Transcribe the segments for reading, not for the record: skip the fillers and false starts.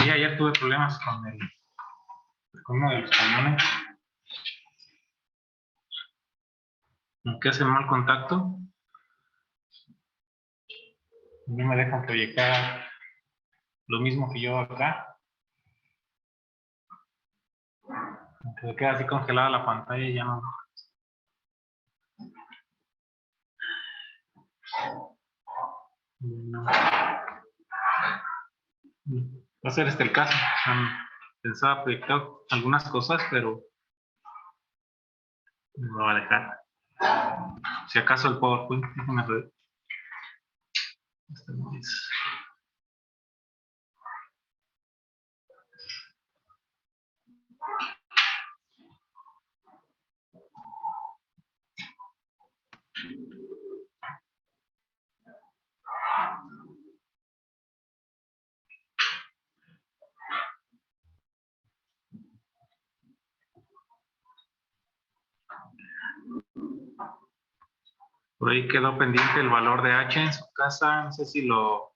Sí, ayer tuve problemas con uno de los camiones. Que hace mal contacto. No me dejan proyectar lo mismo que yo acá. Aunque se queda así congelada la pantalla y ya no. No. Va a ser el caso. Pensaba proyectar algunas cosas, pero no me va a dejar. Si acaso el PowerPoint, déjenme ver. Este no es. Por ahí quedó pendiente el valor de H en su casa. No sé si lo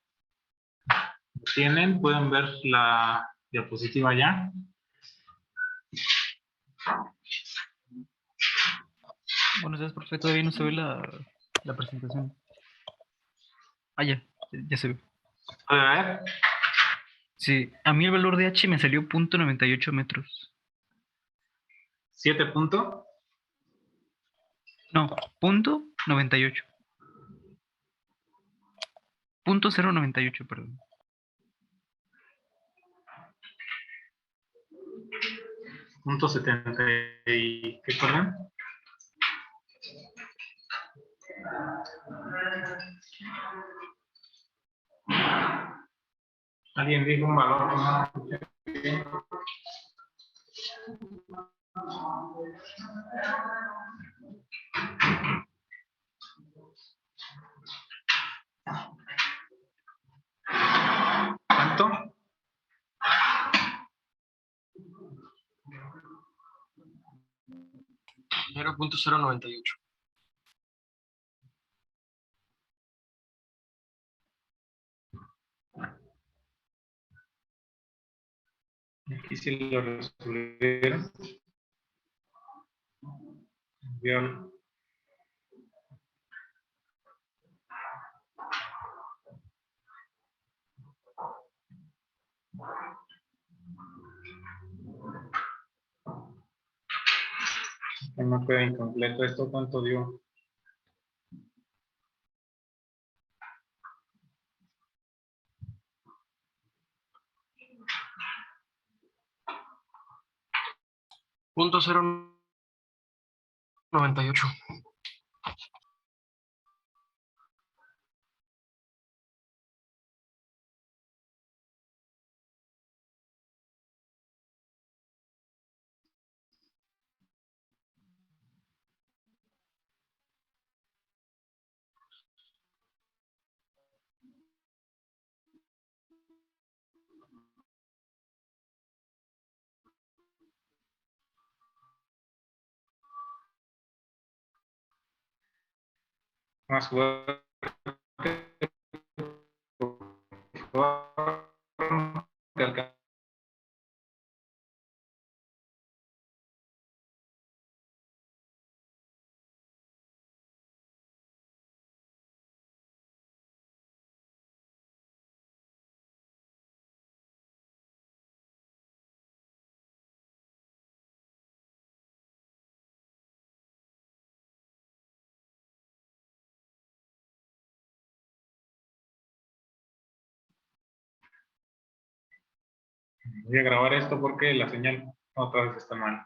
tienen. Pueden ver la diapositiva ya. Buenos días, profe. Todavía no se ve la presentación. Ah, ya se ve. ¿Puede ver? Sí, a mí el valor de H me salió 0.98 metros. 7 puntos. No, 0.98. 0.098, perdón. Punto 70 y ¿qué perdón? Alguien dijo un valor que no escuché bien. ¿Cuánto? 0.098. Aquí sí lo resolvieron. Bien. No queda incompleto. ¿Esto cuánto dio? Punto 0.98. Más fuerte. Voy a grabar esto porque la señal otra vez está mal.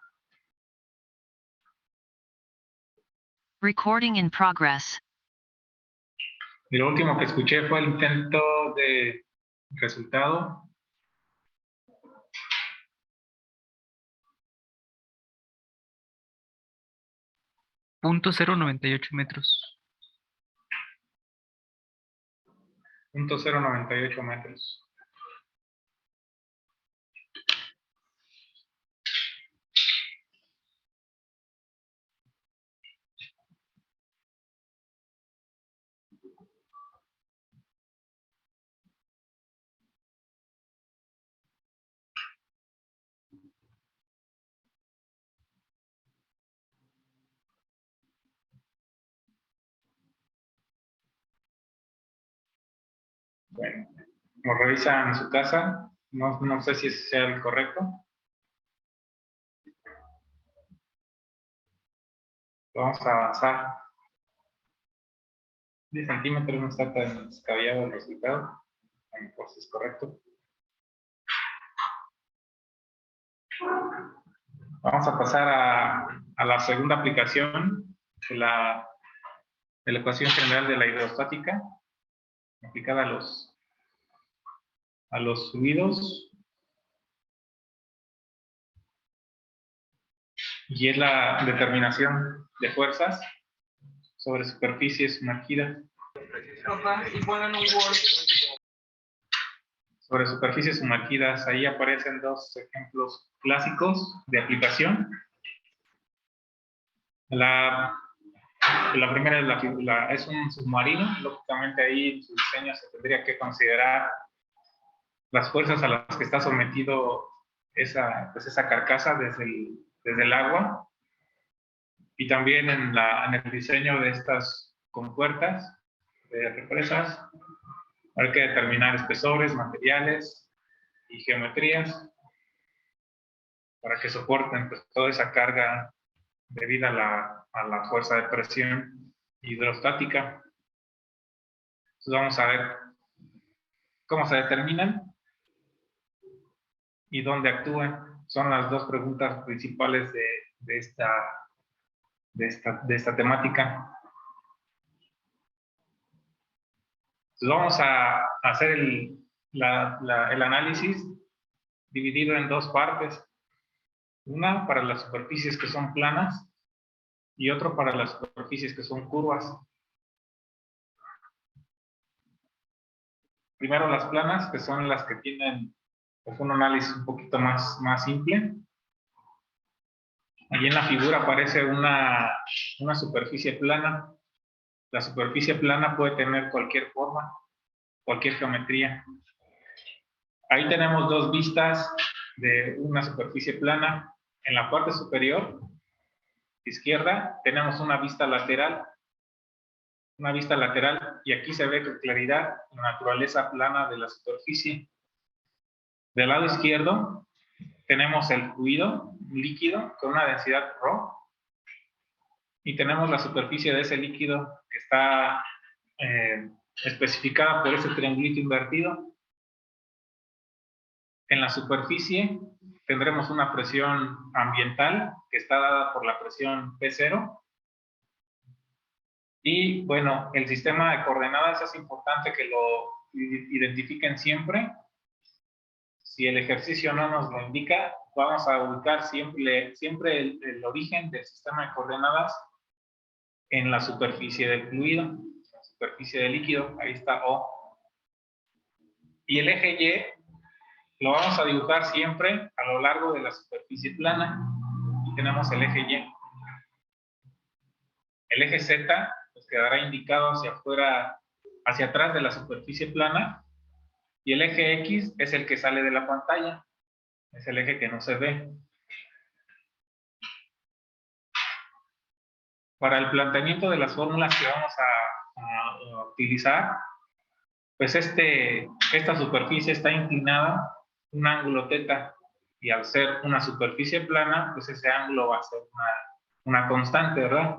Recording in progress. Y lo último que escuché fue el intento de resultado. .098 metros. 0.098 metros. Bueno, lo revisan en su casa. No sé si ese sea el correcto. Vamos a avanzar. 10 centímetros, no está tan descabellado el resultado. Bueno, pues es correcto. Vamos a pasar a la segunda aplicación de la ecuación general de la hidrostática, aplicada a los fluidos. Y es la determinación de fuerzas sobre superficies sumergidas. Y pongan un Word. Sobre superficies sumergidas, ahí aparecen dos ejemplos clásicos de aplicación. La primera es un submarino. Lógicamente ahí en su diseño se tendría que considerar las fuerzas a las que está sometido esa carcasa desde el agua. Y también en el diseño de estas compuertas de represas hay que determinar espesores, materiales y geometrías para que soporten pues, toda esa carga debido a la fuerza de presión hidrostática. Entonces vamos a ver cómo se determinan y dónde actúan. Son las dos preguntas principales de esta temática. Entonces vamos a hacer el análisis dividido en dos partes. Una para las superficies que son planas y otro para las superficies que son curvas. Primero las planas, que son las que tienen pues, un análisis un poquito más simple. Allí en la figura aparece una superficie plana. La superficie plana puede tener cualquier forma, cualquier geometría. Ahí tenemos dos vistas de una superficie plana. En la parte superior, izquierda, tenemos una vista lateral. Y aquí se ve con claridad la naturaleza plana de la superficie. Del lado izquierdo tenemos el fluido, un líquido con una densidad ρ, y tenemos la superficie de ese líquido que está especificada por ese triangulito invertido. En la superficie tendremos una presión ambiental que está dada por la presión P0. Y bueno, el sistema de coordenadas es importante que lo identifiquen siempre. Si el ejercicio no nos lo indica, vamos a ubicar siempre el origen del sistema de coordenadas en la superficie del fluido, la superficie del líquido. Ahí está O. Y el eje Y lo vamos a dibujar siempre a lo largo de la superficie plana. Aquí tenemos el eje Y. El eje Z pues quedará indicado hacia afuera, hacia atrás de la superficie plana, y el eje X es el que sale de la pantalla, es el eje que no se ve. Para el planteamiento de las fórmulas que vamos a utilizar, pues esta superficie está inclinada un ángulo θ, y al ser una superficie plana, pues ese ángulo va a ser una constante, ¿verdad?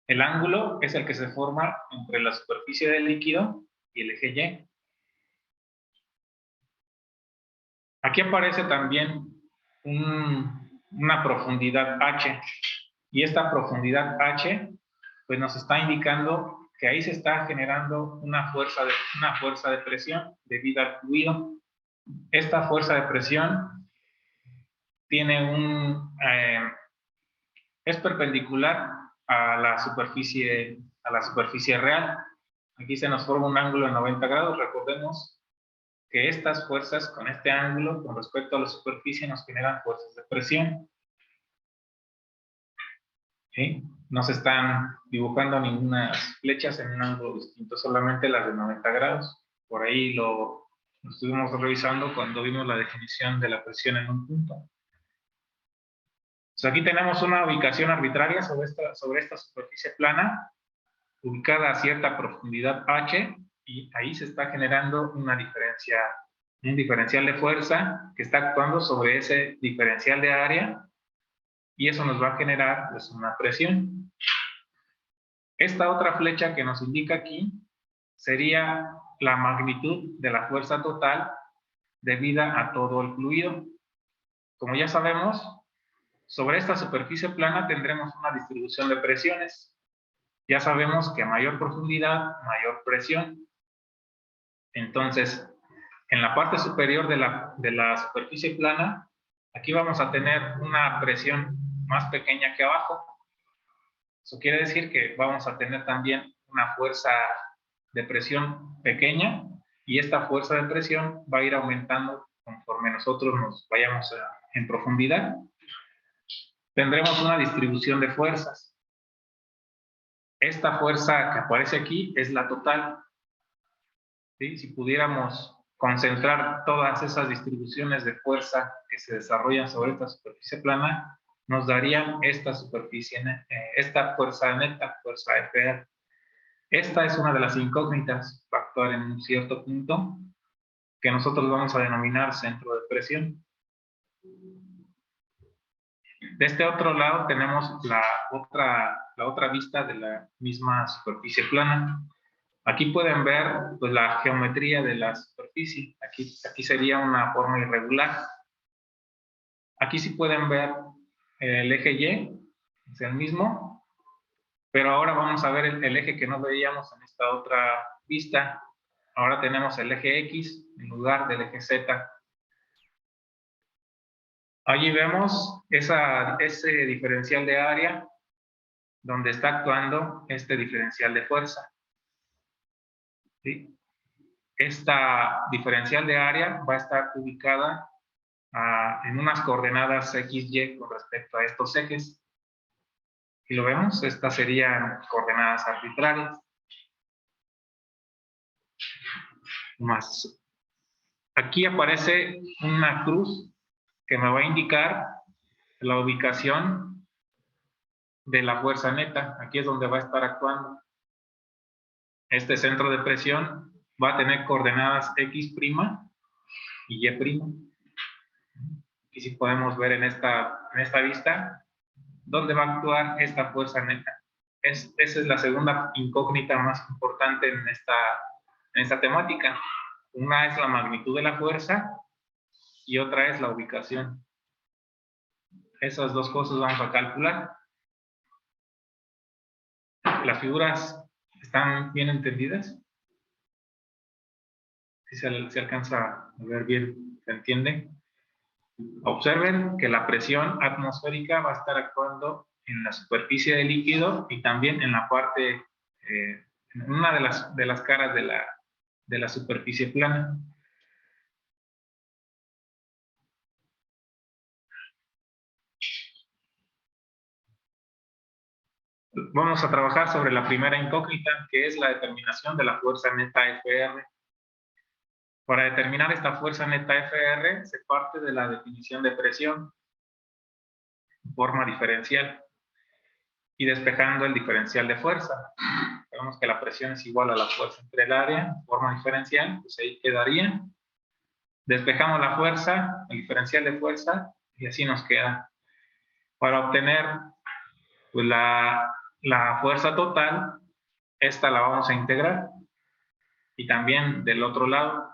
El ángulo es el que se forma entre la superficie del líquido y el eje Y. Aquí aparece también una profundidad H, y esta profundidad H pues nos está indicando que ahí se está generando una fuerza de presión debido al fluido. Esta fuerza de presión tiene es perpendicular a la superficie real. Aquí se nos forma un ángulo de 90 grados. Recordemos que estas fuerzas con este ángulo con respecto a la superficie nos generan fuerzas de presión. ¿Sí? No se están dibujando ninguna flechas en un ángulo distinto, solamente las de 90 grados. Por ahí lo estuvimos revisando cuando vimos la definición de la presión en un punto. Entonces aquí tenemos una ubicación arbitraria sobre esta superficie plana, ubicada a cierta profundidad H, y ahí se está generando un diferencial de fuerza que está actuando sobre ese diferencial de área, y eso nos va a generar pues, una presión. Esta otra flecha que nos indica aquí sería la magnitud de la fuerza total debida a todo el fluido. Como ya sabemos, sobre esta superficie plana tendremos una distribución de presiones. Ya sabemos que a mayor profundidad, mayor presión. Entonces, en la parte superior de la superficie plana, aquí vamos a tener una presión más pequeña que abajo. Eso quiere decir que vamos a tener también una fuerza de presión pequeña, y esta fuerza de presión va a ir aumentando conforme nosotros nos vayamos en profundidad. Tendremos una distribución de fuerzas. Esta fuerza que aparece aquí es la total. ¿Sí? Si pudiéramos concentrar todas esas distribuciones de fuerza que se desarrollan sobre esta superficie plana, nos darían esta superficie, esta fuerza neta, fuerza FR. Esta es una de las incógnitas para actuar en un cierto punto que nosotros vamos a denominar centro de presión. De este otro lado tenemos la otra vista de la misma superficie plana. Aquí pueden ver pues, la geometría de la superficie. Aquí sería una forma irregular. Aquí sí pueden ver el eje Y, es el mismo, pero ahora vamos a ver el eje que no veíamos en esta otra vista. Ahora tenemos el eje X en lugar del eje Z. Allí vemos ese diferencial de área donde está actuando este diferencial de fuerza. ¿Sí? Esta diferencial de área va a estar ubicada en unas coordenadas XY con respecto a estos ejes. Y lo vemos, estas serían coordenadas arbitrarias. Más. Aquí aparece una cruz que me va a indicar la ubicación de la fuerza neta. Aquí es donde va a estar actuando. Este centro de presión va a tener coordenadas X' y Y'. Y si podemos ver en esta vista, ¿dónde va a actuar esta fuerza neta? Esa es la segunda incógnita más importante en esta temática. Una es la magnitud de la fuerza y otra es la ubicación. Esas dos cosas vamos a calcular. ¿Las figuras están bien entendidas? Si se alcanza a ver bien, ¿se entiende? Observen que la presión atmosférica va a estar actuando en la superficie del líquido y también en la parte, en una de las caras de la superficie plana. Vamos a trabajar sobre la primera incógnita, que es la determinación de la fuerza neta FR. Para determinar esta fuerza neta FR, se parte de la definición de presión en forma diferencial y despejando el diferencial de fuerza. Sabemos que la presión es igual a la fuerza entre el área en forma diferencial, pues ahí quedaría. Despejamos la fuerza, el diferencial de fuerza, y así nos queda. Para obtener pues, la fuerza total, esta la vamos a integrar. Y también del otro lado,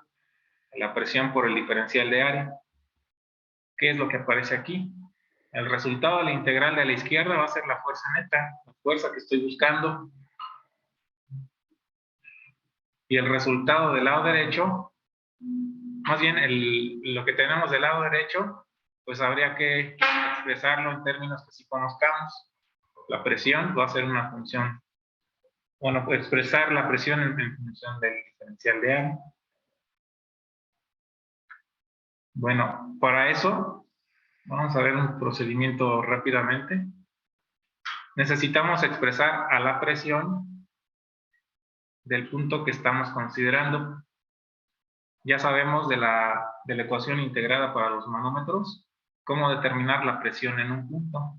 la presión por el diferencial de área. ¿Qué es lo que aparece aquí? El resultado de la integral de la izquierda va a ser la fuerza neta, la fuerza que estoy buscando. Y el resultado del lado derecho, más bien lo que tenemos del lado derecho, pues habría que expresarlo en términos que sí conozcamos. La presión va a ser una función, bueno, pues expresar la presión en función del diferencial de área. Bueno, para eso vamos a ver un procedimiento rápidamente. Necesitamos expresar a la presión del punto que estamos considerando. Ya sabemos de la ecuación integrada para los manómetros cómo determinar la presión en un punto.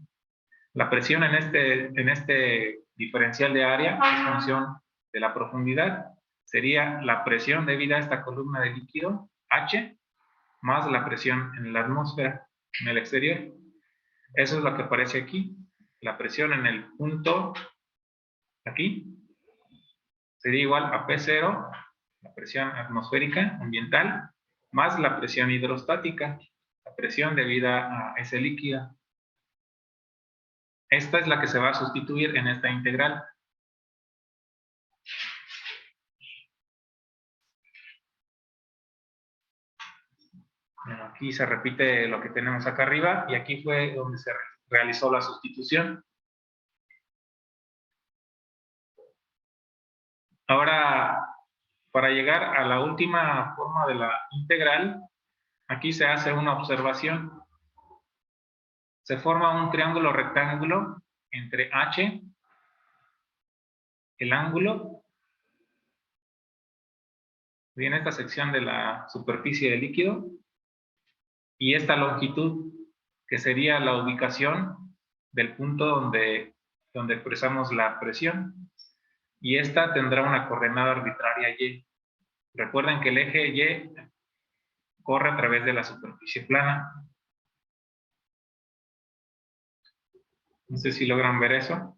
La presión en este diferencial de área es función de la profundidad. sería la presión debida a esta columna de líquido, H, más la presión en la atmósfera, en el exterior. Eso es lo que aparece aquí. La presión en el punto, aquí, sería igual a P0, la presión atmosférica ambiental, más la presión hidrostática, la presión debida a ese líquido. Esta es la que se va a sustituir en esta integral. Bueno, aquí se repite lo que tenemos acá arriba y aquí fue donde se realizó la sustitución. Ahora, para llegar a la última forma de la integral, aquí se hace una observación. Se forma un triángulo rectángulo entre H, el ángulo, y en esta sección de la superficie del líquido, y esta longitud, que sería la ubicación del punto donde expresamos la presión, y esta tendrá una coordenada arbitraria Y. Recuerden que el eje Y corre a través de la superficie plana. No sé si logran ver eso.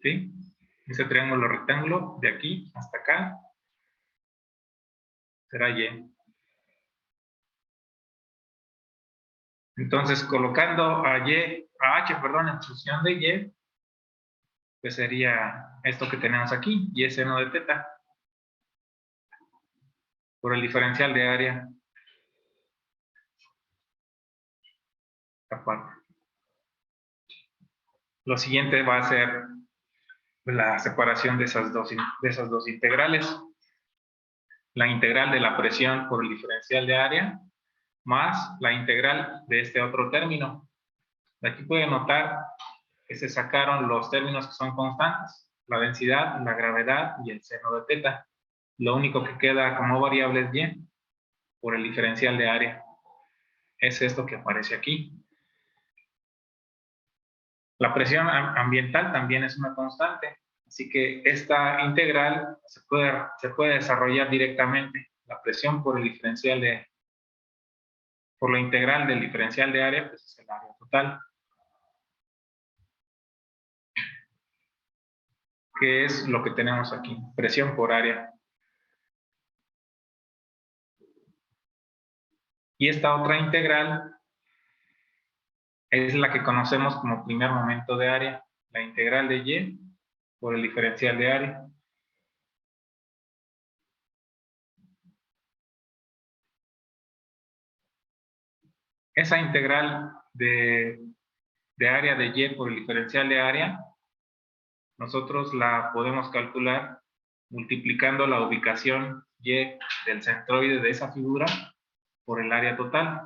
¿Sí? Ese triángulo rectángulo de aquí hasta acá será Y. Entonces, colocando a H, perdón, en función de Y, pues sería esto que tenemos aquí, Y seno de teta, por el diferencial de área. Esta parte. Lo siguiente va a ser la separación de esas dos integrales. La integral de la presión por el diferencial de área, más la integral de este otro término. Aquí pueden notar que se sacaron los términos que son constantes, la densidad, la gravedad y el seno de teta. Lo único que queda como variable es Y por el diferencial de área. Es esto que aparece aquí. La presión ambiental también es una constante, así que esta integral se puede desarrollar directamente. La presión por el diferencial por la integral del diferencial de área, pues es el área total. Que es lo que tenemos aquí, presión por área. Y esta otra integral es la que conocemos como primer momento de área, la integral de Y por el diferencial de área. Esa integral de área de Y por el diferencial de área, nosotros la podemos calcular multiplicando la ubicación Y del centroide de esa figura por el área total.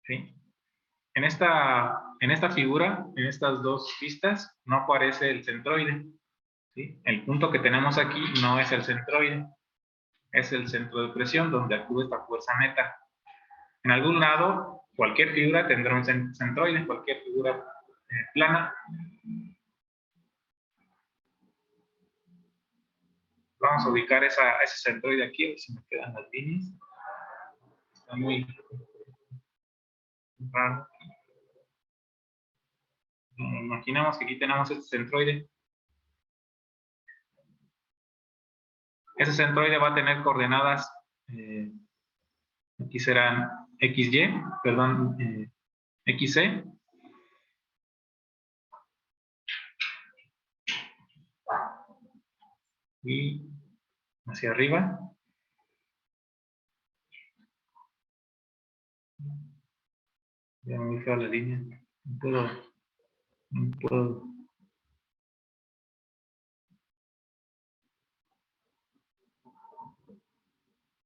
¿Sí? En esta figura, en estas dos vistas, no aparece el centroide. ¿Sí? El punto que tenemos aquí no es el centroide, es el centro de presión donde actúa esta fuerza neta. En algún lado, cualquier figura tendrá un centroide, cualquier figura plana. Vamos a ubicar ese centroide aquí, a ver si me quedan las líneas. Está muy raro. Imaginemos que aquí tenemos este centroide. Ese centroide va a tener coordenadas, aquí serán XY, perdón, XC. Y hacia arriba. Ya me fue la línea. No puedo.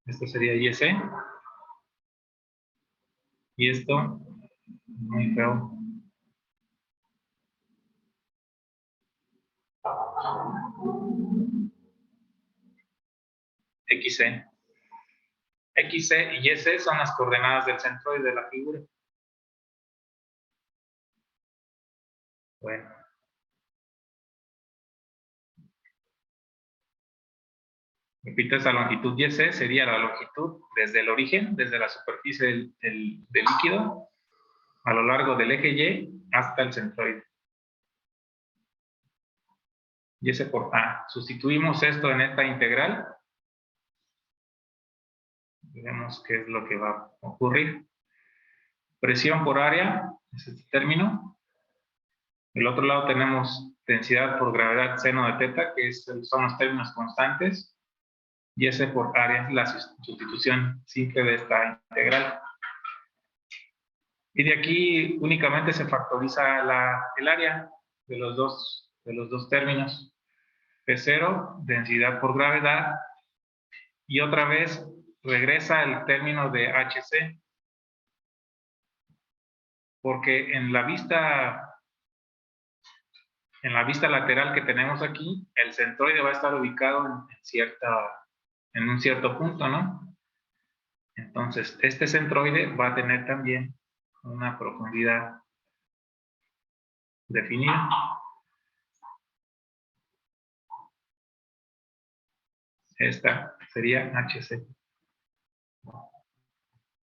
Esto sería YC. Y esto, muy feo. XC. XC y YC son las coordenadas del centroide de la figura. Bueno. Repito, esa longitud YC sería la longitud desde el origen, desde la superficie del líquido, a lo largo del eje Y hasta el centroide. YC por A. Sustituimos esto en esta integral. Veremos qué es lo que va a ocurrir. Presión por área, es este término. Del otro lado tenemos densidad por gravedad seno de teta, que son los términos constantes. Y ese por área es la sustitución simple de esta integral. Y de aquí únicamente se factoriza el área de los dos términos. P0, densidad por gravedad, y otra vez regresa el término de HC, porque en la vista lateral que tenemos aquí, el centroide va a estar ubicado en un cierto punto, ¿no? Entonces, este centroide va a tener también una profundidad definida. Esta sería HC.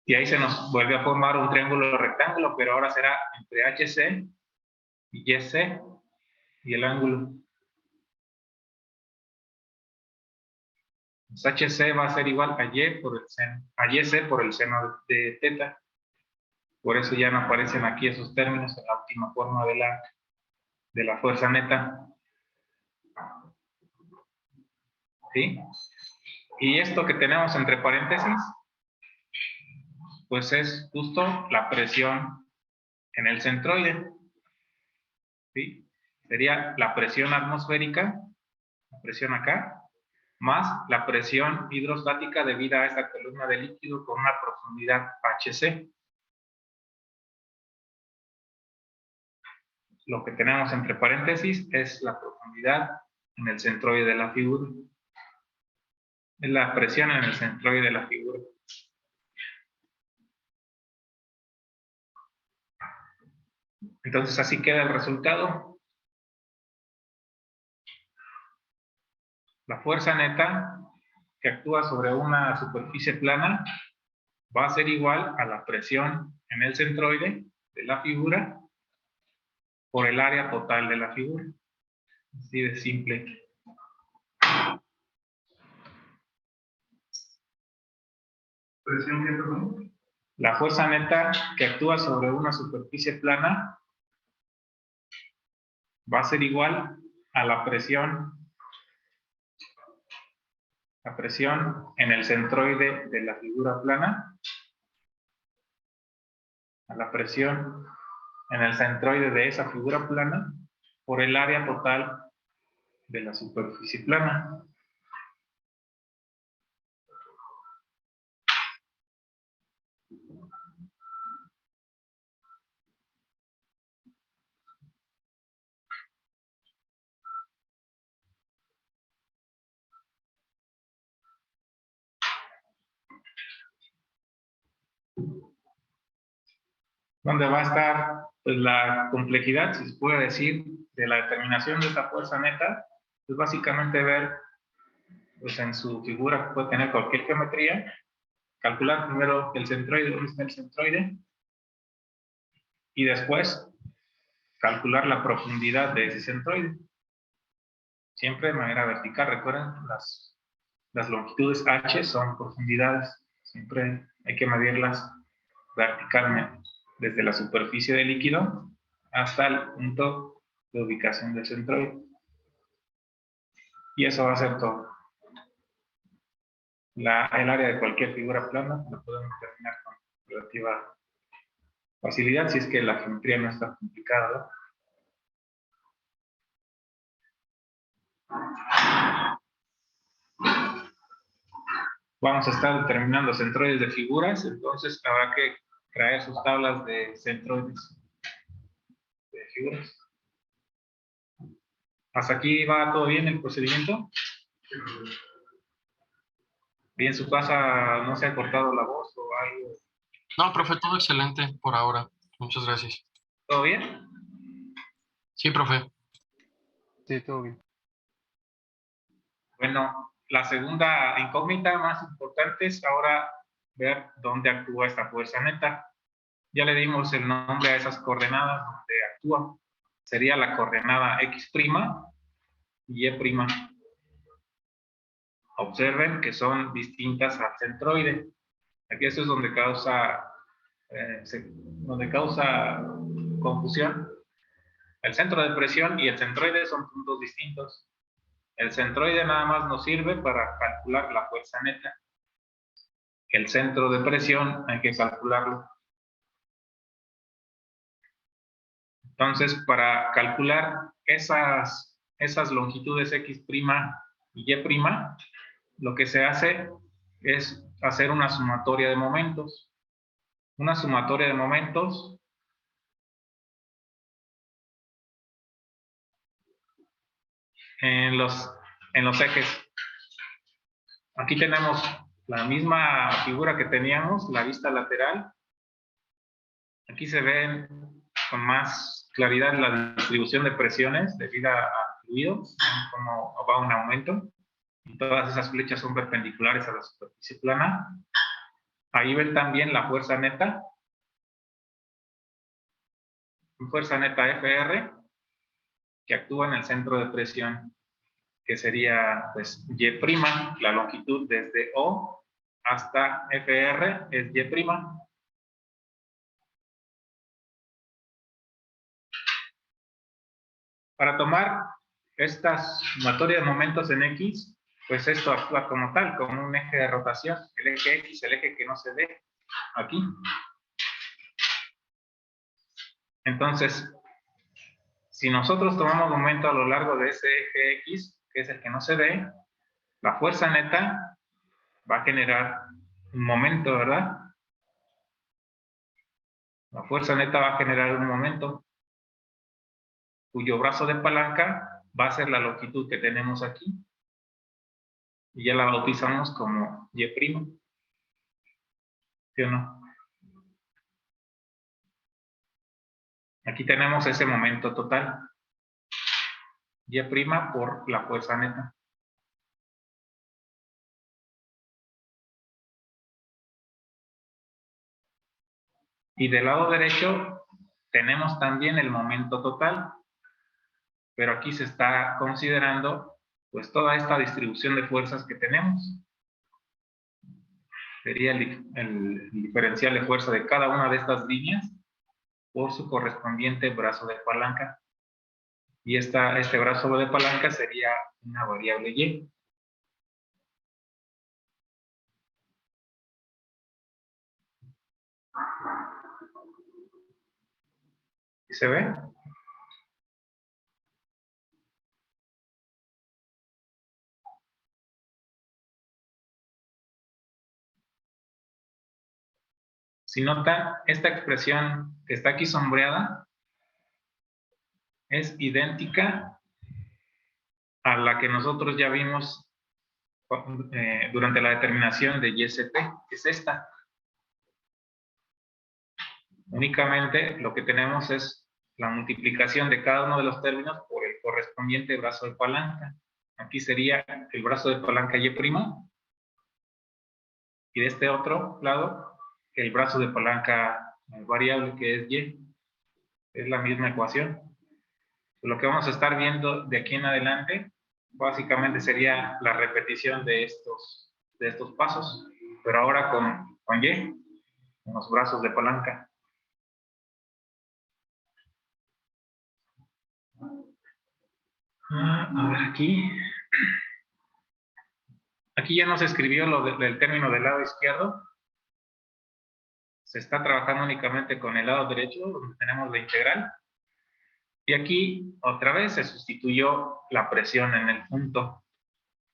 Y ahí se nos vuelve a formar un triángulo rectángulo, pero ahora será entre HC y YC y el ángulo. Pues HC va a ser igual a YC por el seno de teta. Por eso ya no aparecen aquí esos términos en la última forma de la fuerza neta. ¿Sí? Y esto que tenemos entre paréntesis, pues es justo la presión en el centroide. ¿Sí? Sería la presión atmosférica, la presión acá, más la presión hidrostática debida a esta columna de líquido con una profundidad HC. Lo que tenemos entre paréntesis es la profundidad en el centroide de la figura. Es la presión en el centroide de la figura. Entonces así queda el resultado. La fuerza neta que actúa sobre una superficie plana va a ser igual a la presión en el centroide de la figura por el área total de la figura. Así de simple. ¿Presión qué, perdón? La fuerza neta que actúa sobre una superficie plana va a ser igual a la presión en el centroide de la figura plana, a la presión en el centroide de esa figura plana por el área total de la superficie plana. Donde va a estar pues, la complejidad, si se puede decir, de la determinación de esta fuerza neta, pues básicamente ver pues, en su figura que puede tener cualquier geometría, calcular primero el centroide, dónde está el centroide, y después calcular la profundidad de ese centroide. Siempre de manera vertical. Recuerden, las longitudes H son profundidades. Siempre hay que medirlas verticalmente, desde la superficie del líquido hasta el punto de ubicación del centroide. Y eso va a ser todo. El área de cualquier figura plana lo podemos determinar con relativa facilidad si es que la geometría no está complicada, ¿no? Vamos a estar determinando centroides de figuras, entonces habrá que traer sus tablas de centroides de figuras. ¿Hasta aquí va todo bien el procedimiento? ¿Bien su casa no se ha cortado la voz o algo? No, profe, todo excelente por ahora. Muchas gracias. ¿Todo bien? Sí, profe. Sí, todo bien. Bueno, la segunda incógnita más importante es ahora ver dónde actúa esta fuerza neta. Ya le dimos el nombre a esas coordenadas donde actúa. Sería la coordenada x' y y'. Observen que son distintas al centroide. Aquí eso es donde causa confusión. El centro de presión y el centroide son puntos distintos. El centroide nada más nos sirve para calcular la fuerza neta. El centro de presión hay que calcularlo. Entonces, para calcular esas longitudes x' y y', lo que se hace es hacer una sumatoria de momentos. Una sumatoria de momentos en los ejes. Aquí tenemos la misma figura que teníamos, la vista lateral. Aquí se ven con más claridad la distribución de presiones debido al fluido, como va un aumento. Y todas esas flechas son perpendiculares a la superficie plana. Ahí ven también la fuerza neta. Fuerza neta FR, que actúa en el centro de presión, que sería pues Y', la longitud desde O hasta FR es Y'. Para tomar esta sumatoria de momentos en X, pues esto actúa como tal, como un eje de rotación, el eje X, el eje que no se ve aquí. Entonces, si nosotros tomamos momento a lo largo de ese eje X, que es el que no se ve, la fuerza neta va a generar un momento, ¿verdad? La fuerza neta va a generar un momento cuyo brazo de palanca va a ser la longitud que tenemos aquí. Y ya la bautizamos como Y'. ¿Sí o no? Aquí tenemos ese momento total. Y' por la fuerza neta. Y del lado derecho tenemos también el momento total. Pero aquí se está considerando pues toda esta distribución de fuerzas que tenemos. Sería el diferencial de fuerza de cada una de estas líneas por su correspondiente brazo de palanca. Y este brazo de palanca sería una variable Y. ¿Sí se ve? Si notan, esta expresión que está aquí sombreada es idéntica a la que nosotros ya vimos durante la determinación de YST, que es esta. Únicamente lo que tenemos es la multiplicación de cada uno de los términos por el correspondiente brazo de palanca. Aquí sería el brazo de palanca Y', y de este otro lado, el brazo de palanca variable que es Y. Es la misma ecuación. Lo que vamos a estar viendo de aquí en adelante, básicamente sería la repetición de estos pasos, pero ahora con Y, con los brazos de palanca. A ver aquí. Aquí ya nos escribió del término del lado izquierdo. Se está trabajando únicamente con el lado derecho, donde tenemos la integral. Y aquí, otra vez, se sustituyó la presión en el punto.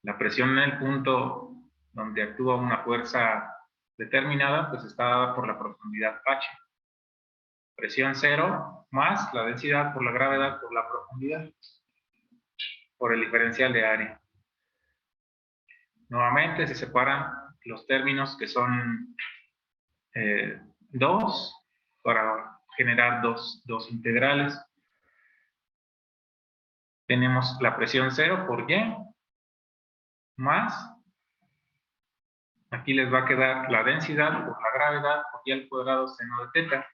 La presión en el punto donde actúa una fuerza determinada, pues está dada por la profundidad H. Presión 0 más la densidad por la gravedad por la profundidad, por el diferencial de área. Nuevamente se separan los términos que son 2 para generar dos integrales. Tenemos la presión 0 por Y más, aquí les va a quedar la densidad por la gravedad por y al cuadrado seno de teta.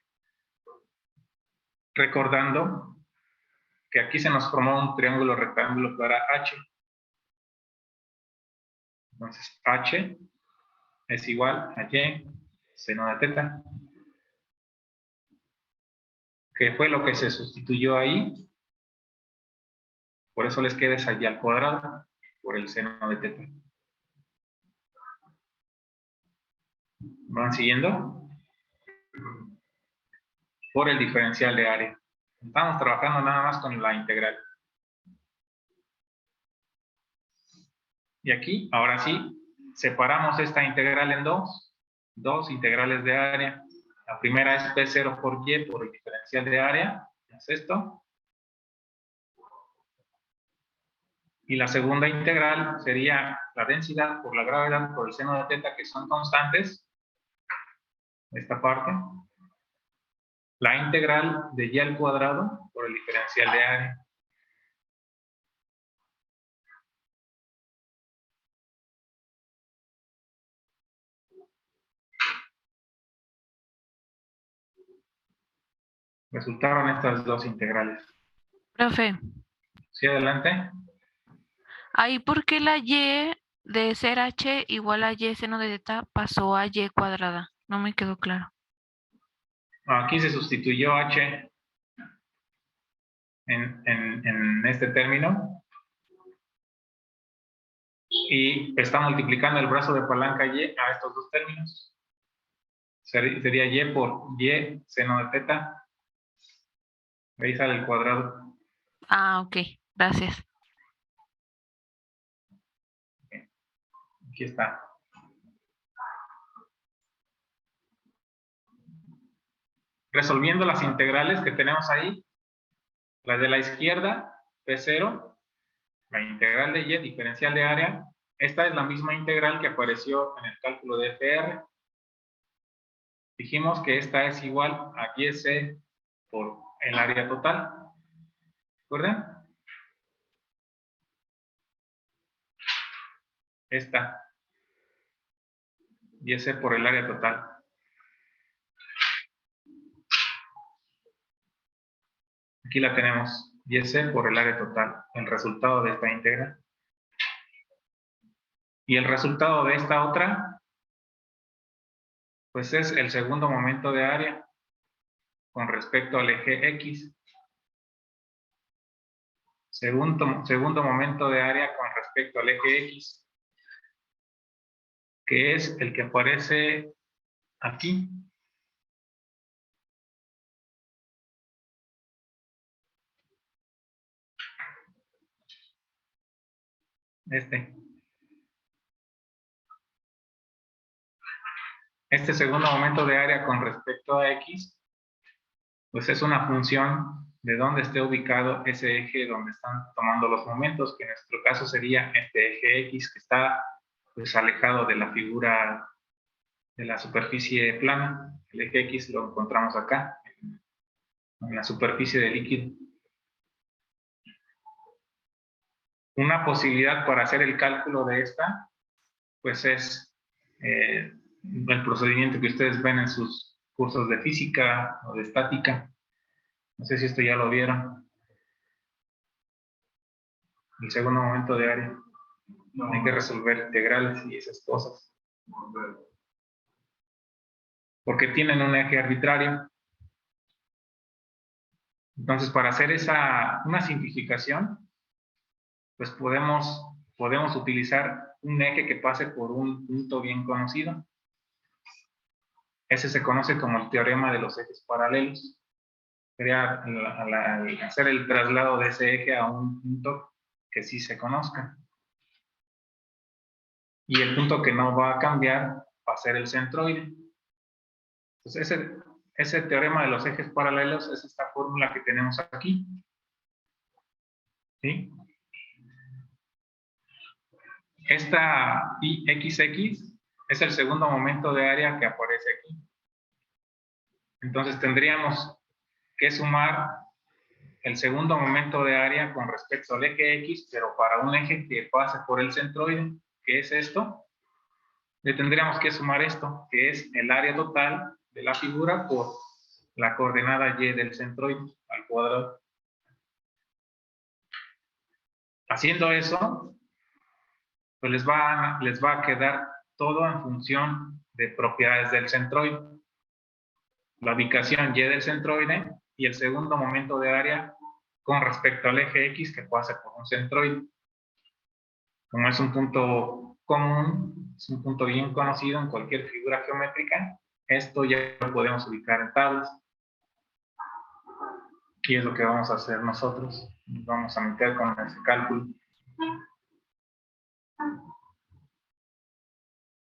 Recordando que aquí se nos formó un triángulo rectángulo para H. Entonces, H es igual a Y seno de teta. ¿Qué fue lo que se sustituyó ahí? Por eso les queda esa Y al cuadrado por el seno de teta. ¿Van siguiendo? Por el diferencial de área. Estamos trabajando nada más con la integral. Y aquí, ahora sí, separamos esta integral en dos integrales de área. La primera es P0 por Y por el diferencial de área. Es esto. Y la segunda integral sería la densidad por la gravedad por el seno de teta, que son constantes. Esta parte. La integral de Y al cuadrado por el diferencial de área. Resultaron estas dos integrales. Profe, ¿Sí, adelante? ahí por qué la y de ser h igual a y seno de teta pasó a y cuadrada. No me quedó claro. Aquí se sustituyó H en este término. Y está multiplicando el brazo de palanca Y a estos dos términos. Sería Y por Y seno de teta. Ahí sale el cuadrado. Ah, ok. Gracias. Aquí está. Resolviendo las integrales que tenemos ahí, las de la izquierda, P0, la integral de Y, diferencial de área, esta es la misma integral que apareció en el cálculo de FR. Dijimos que esta es igual a YC por el área total. ¿Recuerdan? Esta. YC por el área total. Aquí la tenemos. YC por el área total. El resultado de esta integral. Y el resultado de esta otra, pues es el segundo momento de área con respecto al eje X. Segundo momento de área con respecto al eje X, que es el que aparece aquí. Este segundo momento de área con respecto a X, pues es una función de dónde esté ubicado ese eje donde están tomando los momentos, que en nuestro caso sería este eje X que está pues alejado de la figura de la superficie plana. El eje X lo encontramos acá, en la superficie del líquido. Una posibilidad para hacer el cálculo de esta, pues es el procedimiento que ustedes ven en sus cursos de física o de estática. No sé si esto ya lo vieron. El segundo momento de área. Hay que resolver integrales y esas cosas. Porque tienen un eje arbitrario. Entonces, para hacer una simplificación, pues podemos utilizar un eje que pase por un punto bien conocido. Ese se conoce como el teorema de los ejes paralelos. Sería al hacer el traslado de ese eje a un punto que sí se conozca. Y el punto que no va a cambiar va a ser el centroide. Entonces, ese teorema de los ejes paralelos es esta fórmula que tenemos aquí. ¿Sí? Esta IXX es el segundo momento de área que aparece aquí. Entonces tendríamos que sumar el segundo momento de área con respecto al eje X, pero para un eje que pase por el centroide. que es esto, le tendríamos que sumar esto, que es el área total de la figura por la coordenada y del centroide al cuadrado. Haciendo eso, pues les va a quedar todo en función de propiedades del centroide. La ubicación y del centroide y el segundo momento de área con respecto al eje X que pasa por un centroide. Como es un punto común, es un punto bien conocido en cualquier figura geométrica, esto ya lo podemos ubicar en tablas. Y es lo que vamos a hacer nosotros. Nos vamos a meter con ese cálculo.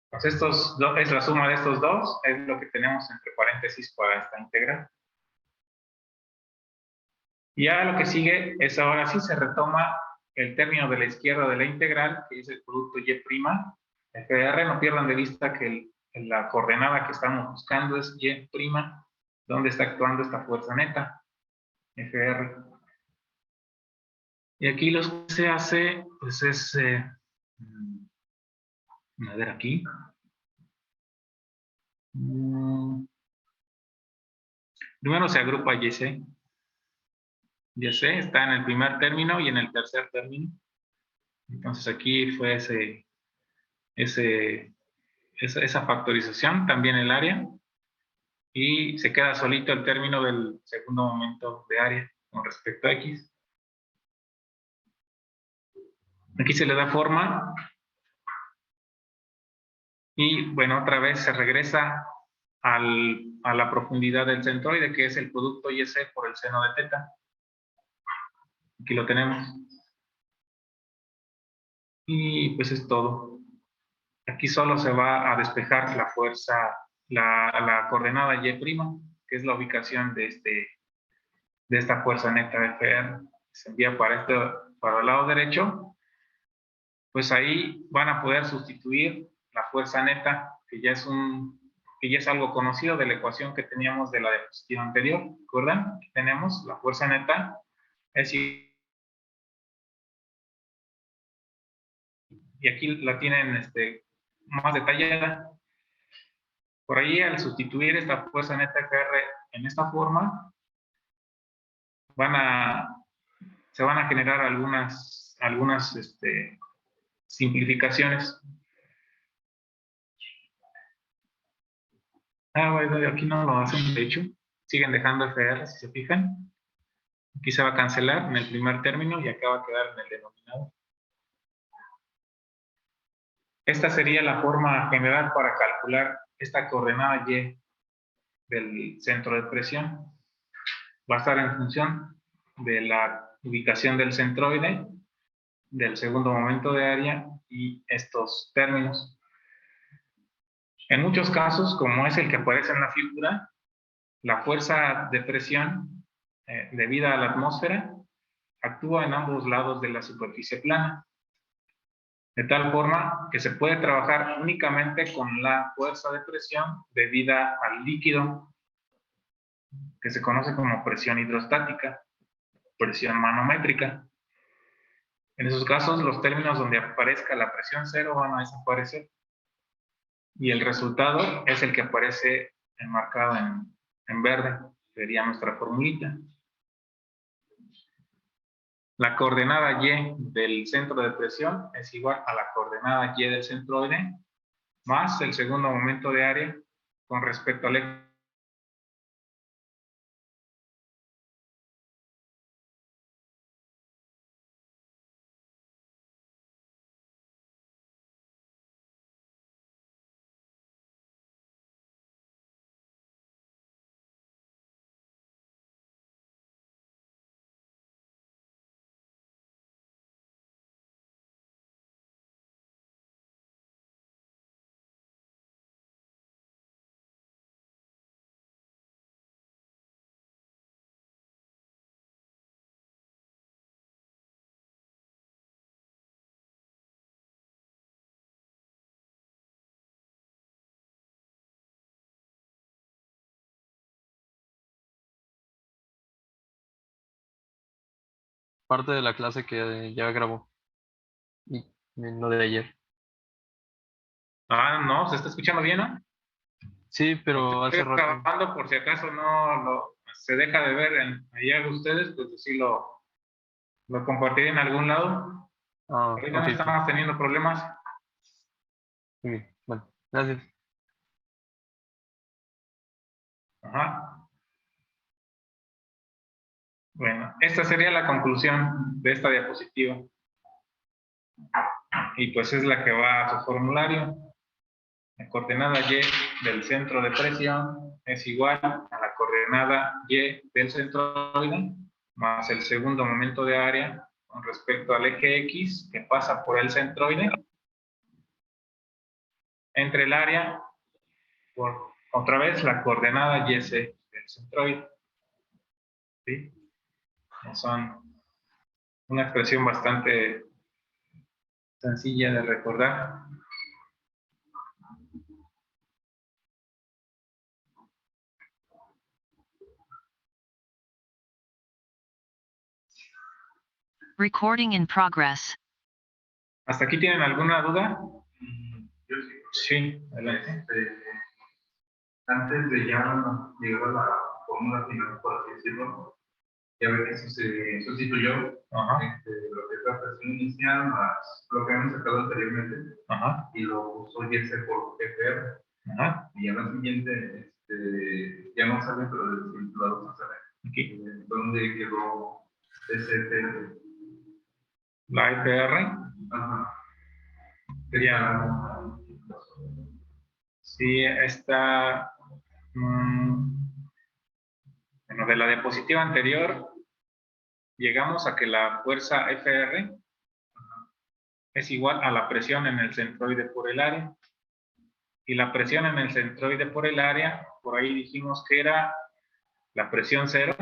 Pues estos dos, es la suma de estos dos, es lo que tenemos entre paréntesis para esta integral. Y ya lo que sigue es ahora sí se retoma el término de la izquierda de la integral, que es el producto y', FR. No pierdan de vista que la coordenada que estamos buscando es y', donde está actuando esta fuerza neta, FR. Y aquí lo que se hace, pues es, a ver aquí. Primero se agrupa YC. YC está en el primer término y en el tercer término. Entonces aquí fue esa factorización, también el área. Y se queda solito el término del segundo momento de área con respecto a X. Aquí se le da forma. Y bueno, otra vez se regresa a la profundidad del centroide, que es el producto YC por el seno de teta. Aquí lo tenemos. Y pues es todo. Aquí solo se va a despejar la fuerza, la coordenada Y', que es la ubicación de esta fuerza neta FR. Se envía para el lado derecho. Pues ahí van a poder sustituir la fuerza neta, que ya es algo conocido de la ecuación que teníamos de la diapositiva anterior. ¿Recuerdan? Aquí tenemos la fuerza neta, y aquí la tienen más detallada. Por ahí, al sustituir esta fuerza neta FR en esta forma, se van a generar algunas simplificaciones. Bueno, aquí no lo hacen, de hecho. Siguen dejando FR, si se fijan. Aquí se va a cancelar en el primer término y acá va a quedar en el denominador. Esta sería la forma general para calcular esta coordenada Y del centro de presión. Va a estar en función de la ubicación del centroide, del segundo momento de área y estos términos. En muchos casos, como es el que aparece en la figura, la fuerza de presión debida a la atmósfera actúa en ambos lados de la superficie plana, de tal forma que se puede trabajar únicamente con la fuerza de presión debida al líquido, que se conoce como presión hidrostática, presión manométrica. En esos casos, los términos donde aparezca la presión cero van a desaparecer y el resultado es el que aparece enmarcado en verde, sería nuestra formulita. La coordenada Y del centro de presión es igual a la coordenada Y del centroide más el segundo momento de área con respecto al eje. Parte de la clase que ya grabó. Y lo de ayer. Ah, no, ¿se está escuchando bien, no? Sí, pero hace Estoy rato. grabando por si acaso se deja de ver allá de ustedes, pues sí lo compartiré en algún lado. Ah, Ahorita no ok, estamos teniendo problemas. muy bien. Bueno, gracias. Ajá. Bueno, esta sería la conclusión de esta diapositiva. Y pues es la que va a su formulario. La coordenada Y del centro de presión es igual a la coordenada Y del centroide más el segundo momento de área con respecto al eje X que pasa por el centroide entre el área por otra vez la coordenada YC del centroide. ¿Sí? Son una expresión bastante sencilla de recordar. Recording in progress. ¿Hasta aquí tienen alguna duda? Yo sí. Sí, adelante. Antes de ya llegar a la fórmula final, por así decirlo, ya ve que eso se sustituyó Ajá, lo que es la presión inicial más lo que hemos sacado anteriormente ajá, y lo usó YC por FR. ajá. Y en la siguiente ya no sale, pero del siguiente lado se sale. Aquí. ¿Dónde quedó SFR? La IPR Ajá. sería, sí, está, bueno, de la diapositiva anterior, llegamos a que la fuerza FR es igual a la presión en el centroide por el área. Y la presión en el centroide por el área, por ahí dijimos que era la presión cero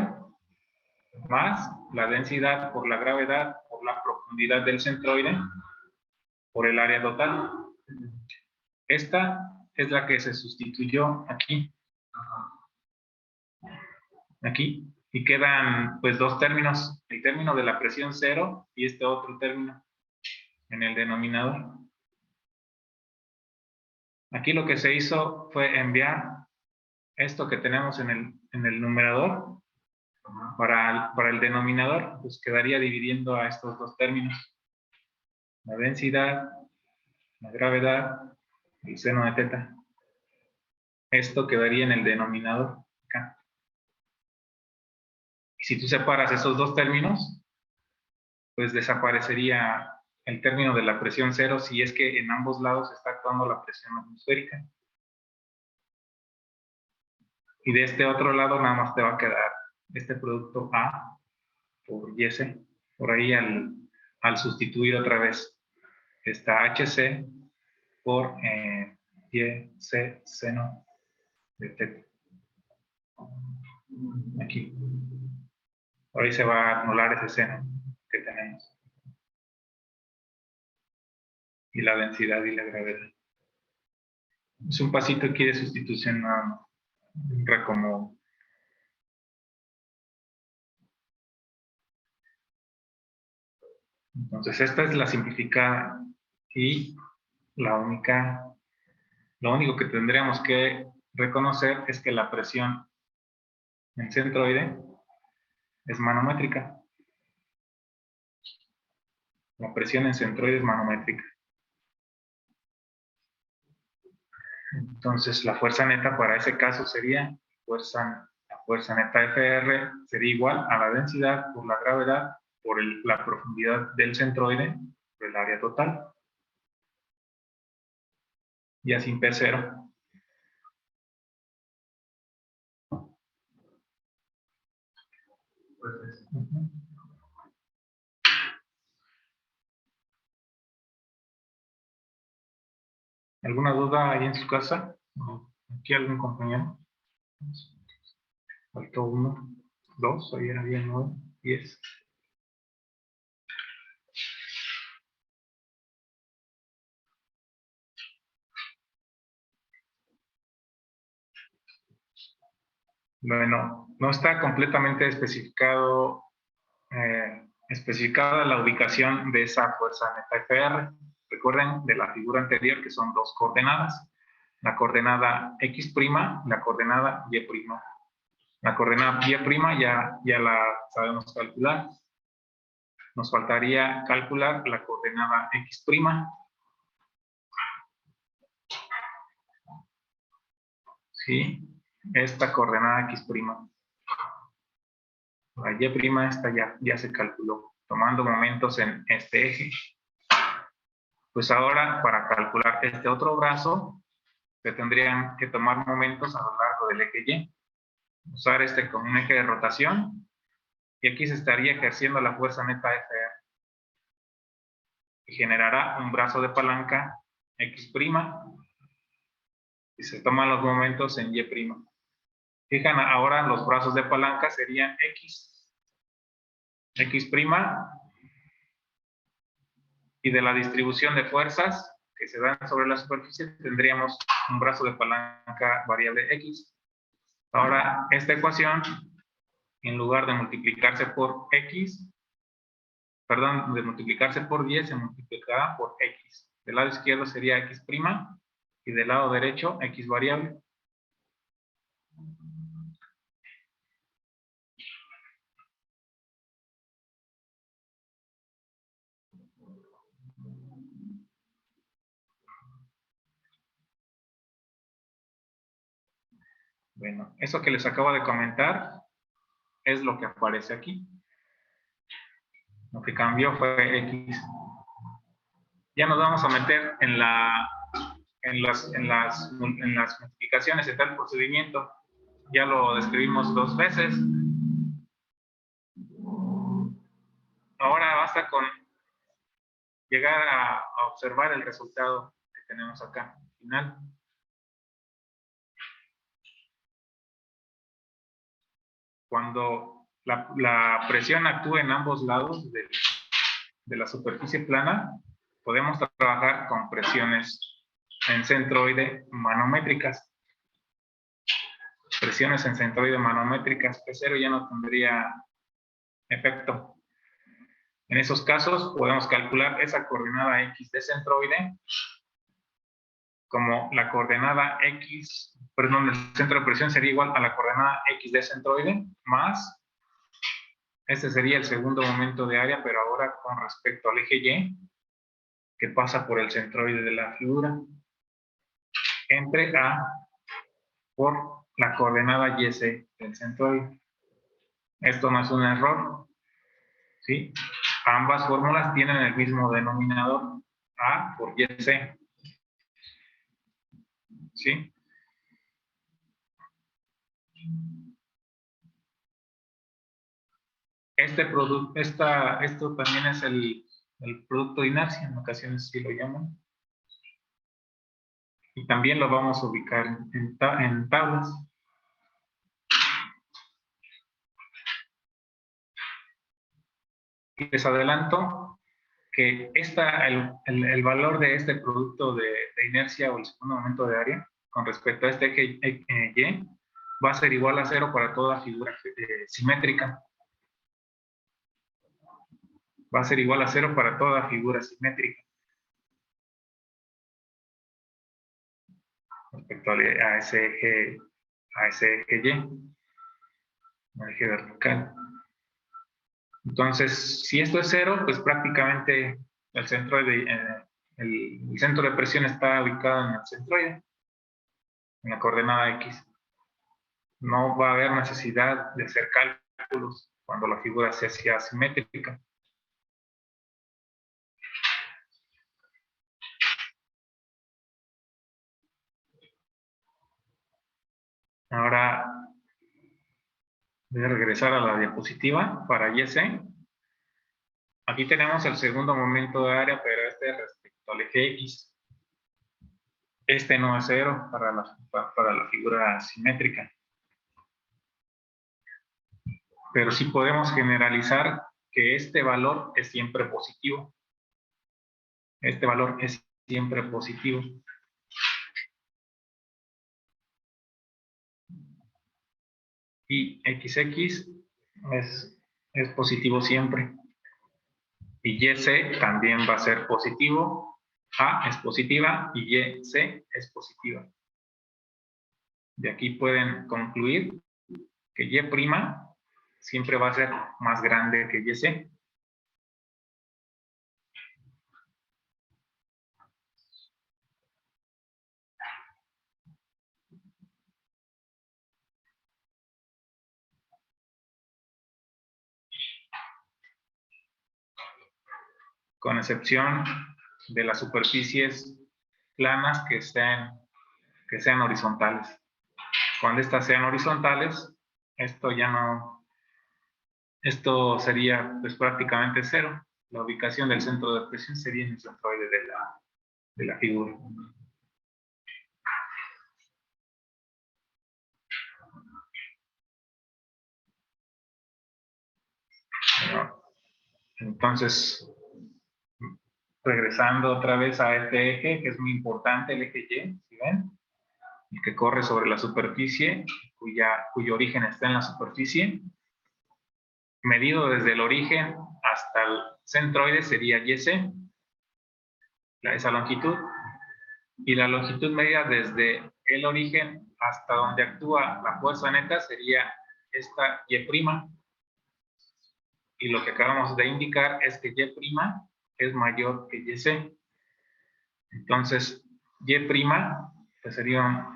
más la densidad por la gravedad por la profundidad del centroide por el área total. Esta es la que se sustituyó aquí. Aquí. Y quedan pues dos términos. El término de la presión cero y este otro término en el denominador. Aquí lo que se hizo fue enviar esto que tenemos en el numerador para el denominador, pues quedaría dividiendo a estos dos términos. La densidad, la gravedad, el seno de teta. Esto quedaría en el denominador acá. Y si tú separas esos dos términos, pues desaparecería el término de la presión cero si es que en ambos lados está actuando la presión atmosférica. Y de este otro lado nada más te va a quedar este producto A por YC. Por ahí al sustituir otra vez esta HC por YC seno de teta. Aquí. Por ahí se va a anular ese seno que tenemos. Y la densidad y la gravedad. Es un pasito aquí de sustitución nada más. Un reacomodo. Entonces esta es la simplificada y lo único que tendríamos que reconocer es que la presión en centroide es manométrica. La presión en centroide es manométrica. Entonces la fuerza neta para ese caso sería la fuerza neta FR sería igual a la densidad por la gravedad por la profundidad del centroide por el área total. Ya sin P0. Pues, ¿Alguna duda ahí en su casa? ¿Aquí algún compañero? Faltó 1, 2, ahí había 9, 10. Bueno, no está completamente especificada la ubicación de esa fuerza neta FR, Recuerden de la figura anterior que son dos coordenadas. La coordenada x', la coordenada y'. La coordenada y' ya la sabemos calcular. Nos faltaría calcular la coordenada x'. ¿Sí? Esta coordenada x'. La y' esta ya se calculó, tomando momentos en este eje. Pues ahora, para calcular este otro brazo, se tendrían que tomar momentos a lo largo del eje Y. Usar este como un eje de rotación. Y aquí se estaría ejerciendo la fuerza neta Fr. Y generará un brazo de palanca x'. Y se toman los momentos en y'. Fijan, ahora los brazos de palanca serían x'. Y de la distribución de fuerzas que se dan sobre la superficie, tendríamos un brazo de palanca variable x. Ahora, esta ecuación, en lugar de multiplicarse por x, perdón, de multiplicarse por y, se multiplicará por x. Del lado izquierdo sería x' y del lado derecho x variable. Bueno, eso que les acabo de comentar es lo que aparece aquí. Lo que cambió fue x. Ya nos vamos a meter en las multiplicaciones de tal procedimiento. Ya lo describimos 2 veces. Ahora basta con llegar a observar el resultado que tenemos acá, final. Cuando la presión actúe en ambos lados de la superficie plana, podemos trabajar con presiones en centroide manométricas. Presiones en centroide manométricas, P0 ya no tendría efecto. En esos casos podemos calcular esa coordenada x de centroide como la coordenada x, perdón, el centro de presión sería igual a la coordenada x de centroide más, este sería el segundo momento de área, pero ahora con respecto al eje Y, que pasa por el centroide de la figura, entre A por la coordenada YC del centroide. Esto no es un error, ¿sí? Ambas fórmulas tienen el mismo denominador, A por YC. ¿Sí? Esto también es el producto de inercia, en ocasiones sí lo llaman. Y también lo vamos a ubicar en tablas. Y les adelanto que el valor de este producto de inercia o el segundo momento de área con respecto a este eje Y va a ser igual a 0 para toda figura simétrica. Va a ser igual a 0 para toda figura simétrica. Respecto a ese eje Y, el eje vertical. Entonces, si esto es 0, pues prácticamente el centro de presión está ubicado en el centroide, en la coordenada X. No va a haber necesidad de hacer cálculos cuando la figura sea simétrica. Ahora voy a regresar a la diapositiva para YC. Aquí tenemos el segundo momento de área, pero este respecto al eje X. Este no es 0 para la figura simétrica. Pero sí podemos generalizar que este valor es siempre positivo. Este valor es siempre positivo. Y XX es positivo siempre. Y YC también va a ser positivo A es positiva y Y, C es positiva. De aquí pueden concluir que Y' siempre va a ser más grande que YC. Con excepción de las superficies planas que sean horizontales. Cuando estas sean horizontales, esto sería pues prácticamente cero. La ubicación del centro de presión sería en el centroide de la figura. Entonces, regresando otra vez a este eje, que es muy importante, el eje Y, ¿sí ven? El que corre sobre la superficie, cuyo origen está en la superficie. Medido desde el origen hasta el centroide sería YC, esa longitud. Y la longitud medida desde el origen hasta donde actúa la fuerza neta sería esta Y'. Y lo que acabamos de indicar es que Y' es mayor que YC. Entonces, Y' pues sería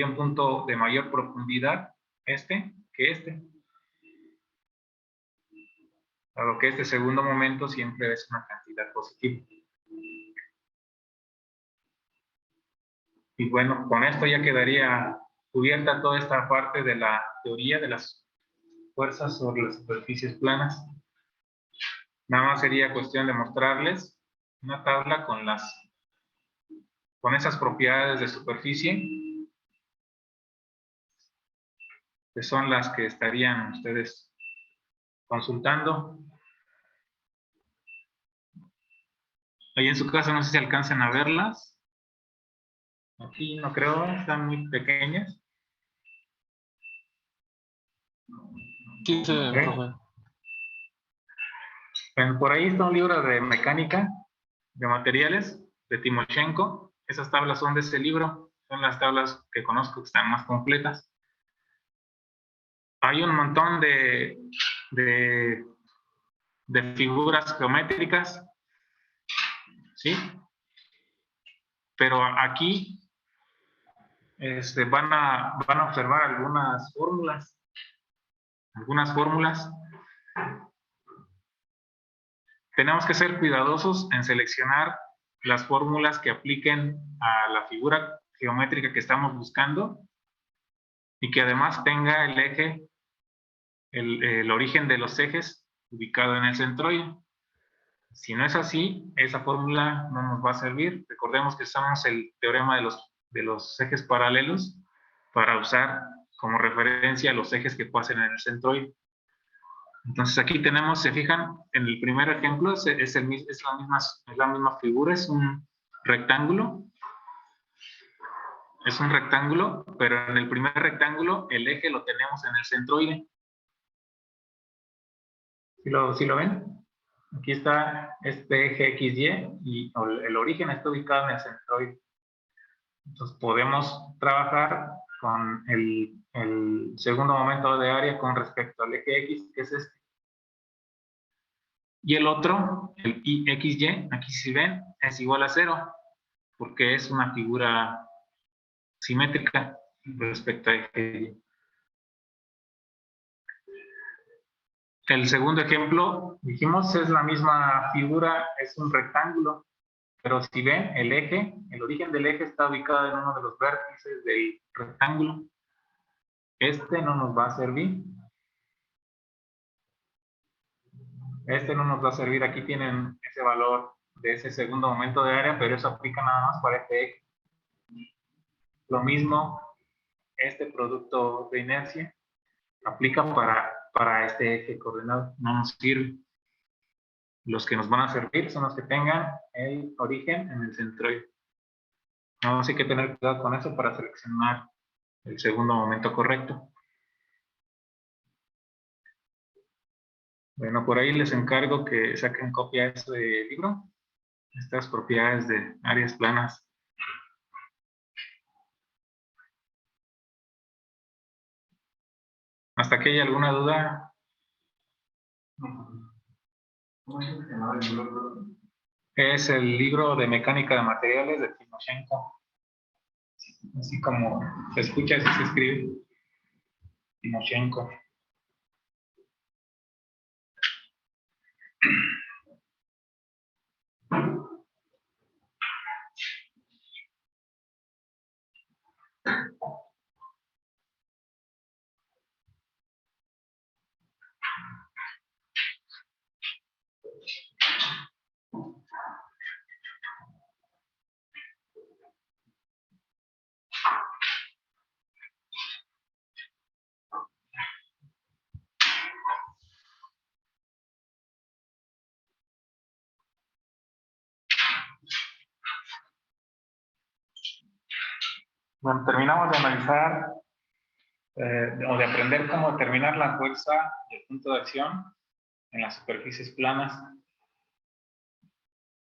un punto de mayor profundidad que este. Dado que este segundo momento siempre es una cantidad positiva. Y bueno, con esto ya quedaría cubierta toda esta parte de la teoría de las fuerzas sobre las superficies planas. Nada más sería cuestión de mostrarles una tabla con esas propiedades de superficie, que son las que estarían ustedes consultando. Ahí en su casa no sé si alcanzan a verlas. Aquí no creo, están muy pequeñas. Sí, Okay. profe. Bueno, por ahí está un libro de mecánica de materiales de Timoshenko. Esas tablas son de ese libro. Son las tablas que conozco que están más completas. Hay un montón de figuras geométricas, ¿sí? Pero aquí van a observar algunas fórmulas. Tenemos que ser cuidadosos en seleccionar las fórmulas que apliquen a la figura geométrica que estamos buscando y que además tenga el eje, el origen de los ejes ubicado en el centroide. Si no es así, esa fórmula no nos va a servir. Recordemos que usamos el teorema de los ejes paralelos para usar como referencia los ejes que pasen en el centroide. Entonces aquí tenemos, se fijan, en el primer ejemplo es la misma figura, es un rectángulo. Es un rectángulo, pero en el primer rectángulo el eje lo tenemos en el centroide. ¿Sí lo ven? Aquí está este eje XY y el origen está ubicado en el centroide. Entonces podemos trabajar con el segundo momento de área con respecto al eje X, que es este. Y el otro, el XY, aquí si ven, es igual a 0, porque es una figura simétrica respecto a eje Y. El segundo ejemplo, dijimos, es la misma figura, es un rectángulo, pero si ven, el origen del eje está ubicado en uno de los vértices del rectángulo. Este no nos va a servir. Aquí tienen ese valor de ese segundo momento de área, pero eso aplica nada más para este eje. Lo mismo, este producto de inercia aplica para este eje coordenado, no nos sirve. Los que nos van a servir son los que tengan el origen en el centroide. Vamos a que tener cuidado con eso para seleccionar el segundo momento correcto. Bueno, por ahí les encargo que saquen copia de ese libro estas propiedades de áreas planas. ¿Hasta aquí hay alguna duda? ¿Cómo es que se llamaba el libro? Es el libro de mecánica de materiales de Timoshenko. Así como se escucha, así se escribe. Timoshenko. Bueno, terminamos de analizar o de aprender cómo determinar la fuerza y el punto de acción en las superficies planas.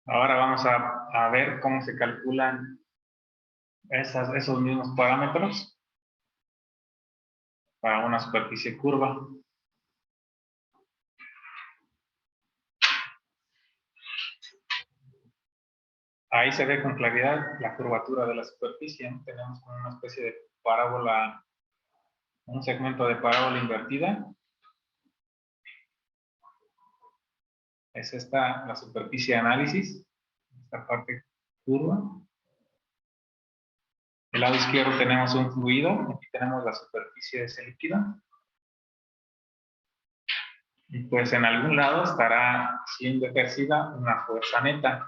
Ahora vamos a ver cómo se calculan esos mismos parámetros para una superficie curva. Ahí se ve con claridad la curvatura de la superficie. Tenemos como una especie de parábola, un segmento de parábola invertida. Es esta la superficie de análisis, esta parte curva. Del lado izquierdo tenemos un fluido, aquí tenemos la superficie de ese líquido. Y pues en algún lado estará siendo ejercida una fuerza neta.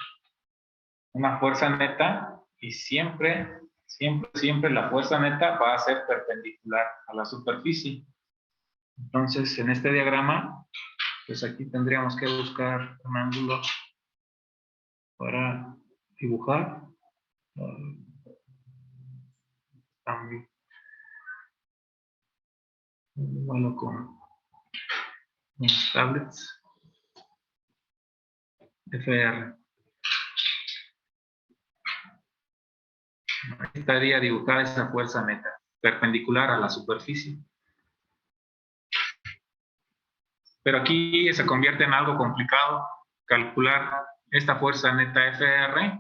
Una fuerza neta, y siempre la fuerza neta va a ser perpendicular a la superficie. Entonces, en este diagrama, pues aquí tendríamos que buscar un ángulo para dibujar. También. Bueno, con unos tablets. FR. Ahí estaría dibujada esa fuerza neta, perpendicular a la superficie. Pero aquí se convierte en algo complicado calcular esta fuerza neta FR,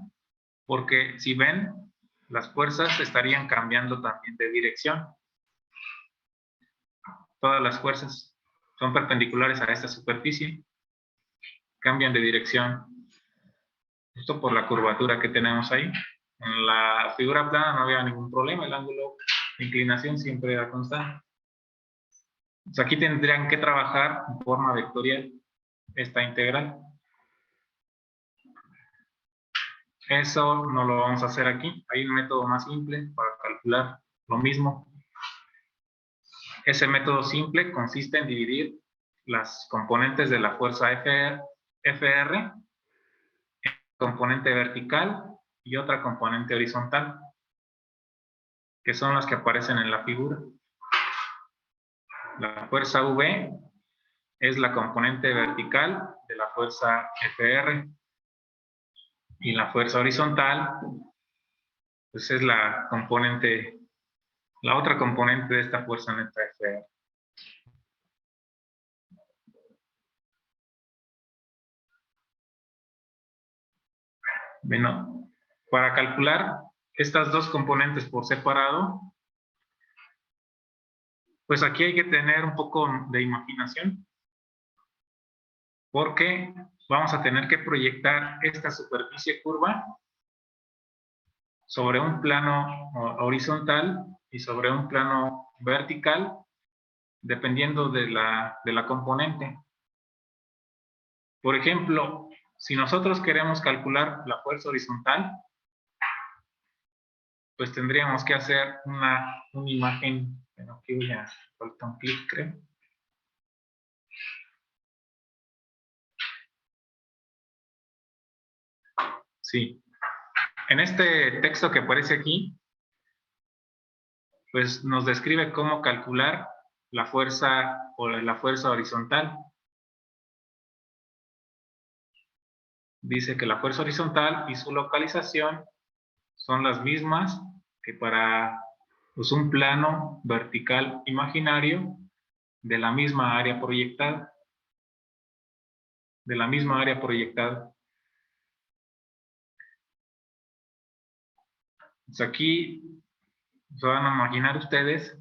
porque si ven, las fuerzas estarían cambiando también de dirección. Todas las fuerzas son perpendiculares a esta superficie, cambian de dirección. Esto por la curvatura que tenemos ahí. En la figura plana no había ningún problema, el ángulo de inclinación siempre era constante. Pues aquí tendrían que trabajar en forma vectorial esta integral. Eso no lo vamos a hacer aquí. Hay un método más simple para calcular lo mismo. Ese método simple consiste en dividir las componentes de la fuerza FR en componente vertical y otra componente horizontal, que son las que aparecen en la figura. La fuerza V es la componente vertical de la fuerza FR. Y la fuerza horizontal, pues es la componente, la otra componente de esta fuerza neta FR. Bueno, para calcular estas dos componentes por separado, pues aquí hay que tener un poco de imaginación, porque vamos a tener que proyectar esta superficie curva sobre un plano horizontal y sobre un plano vertical, dependiendo de la componente. Por ejemplo, si nosotros queremos calcular la fuerza horizontal, pues tendríamos que hacer una imagen. Bueno, aquí voy a falta un clic, creo. Sí. En este texto que aparece aquí, pues nos describe cómo calcular la fuerza o la fuerza horizontal. dice que la fuerza horizontal y su localización son las mismas que para pues, un plano vertical imaginario de la misma área proyectada. De la misma área proyectada. Pues aquí se van a imaginar ustedes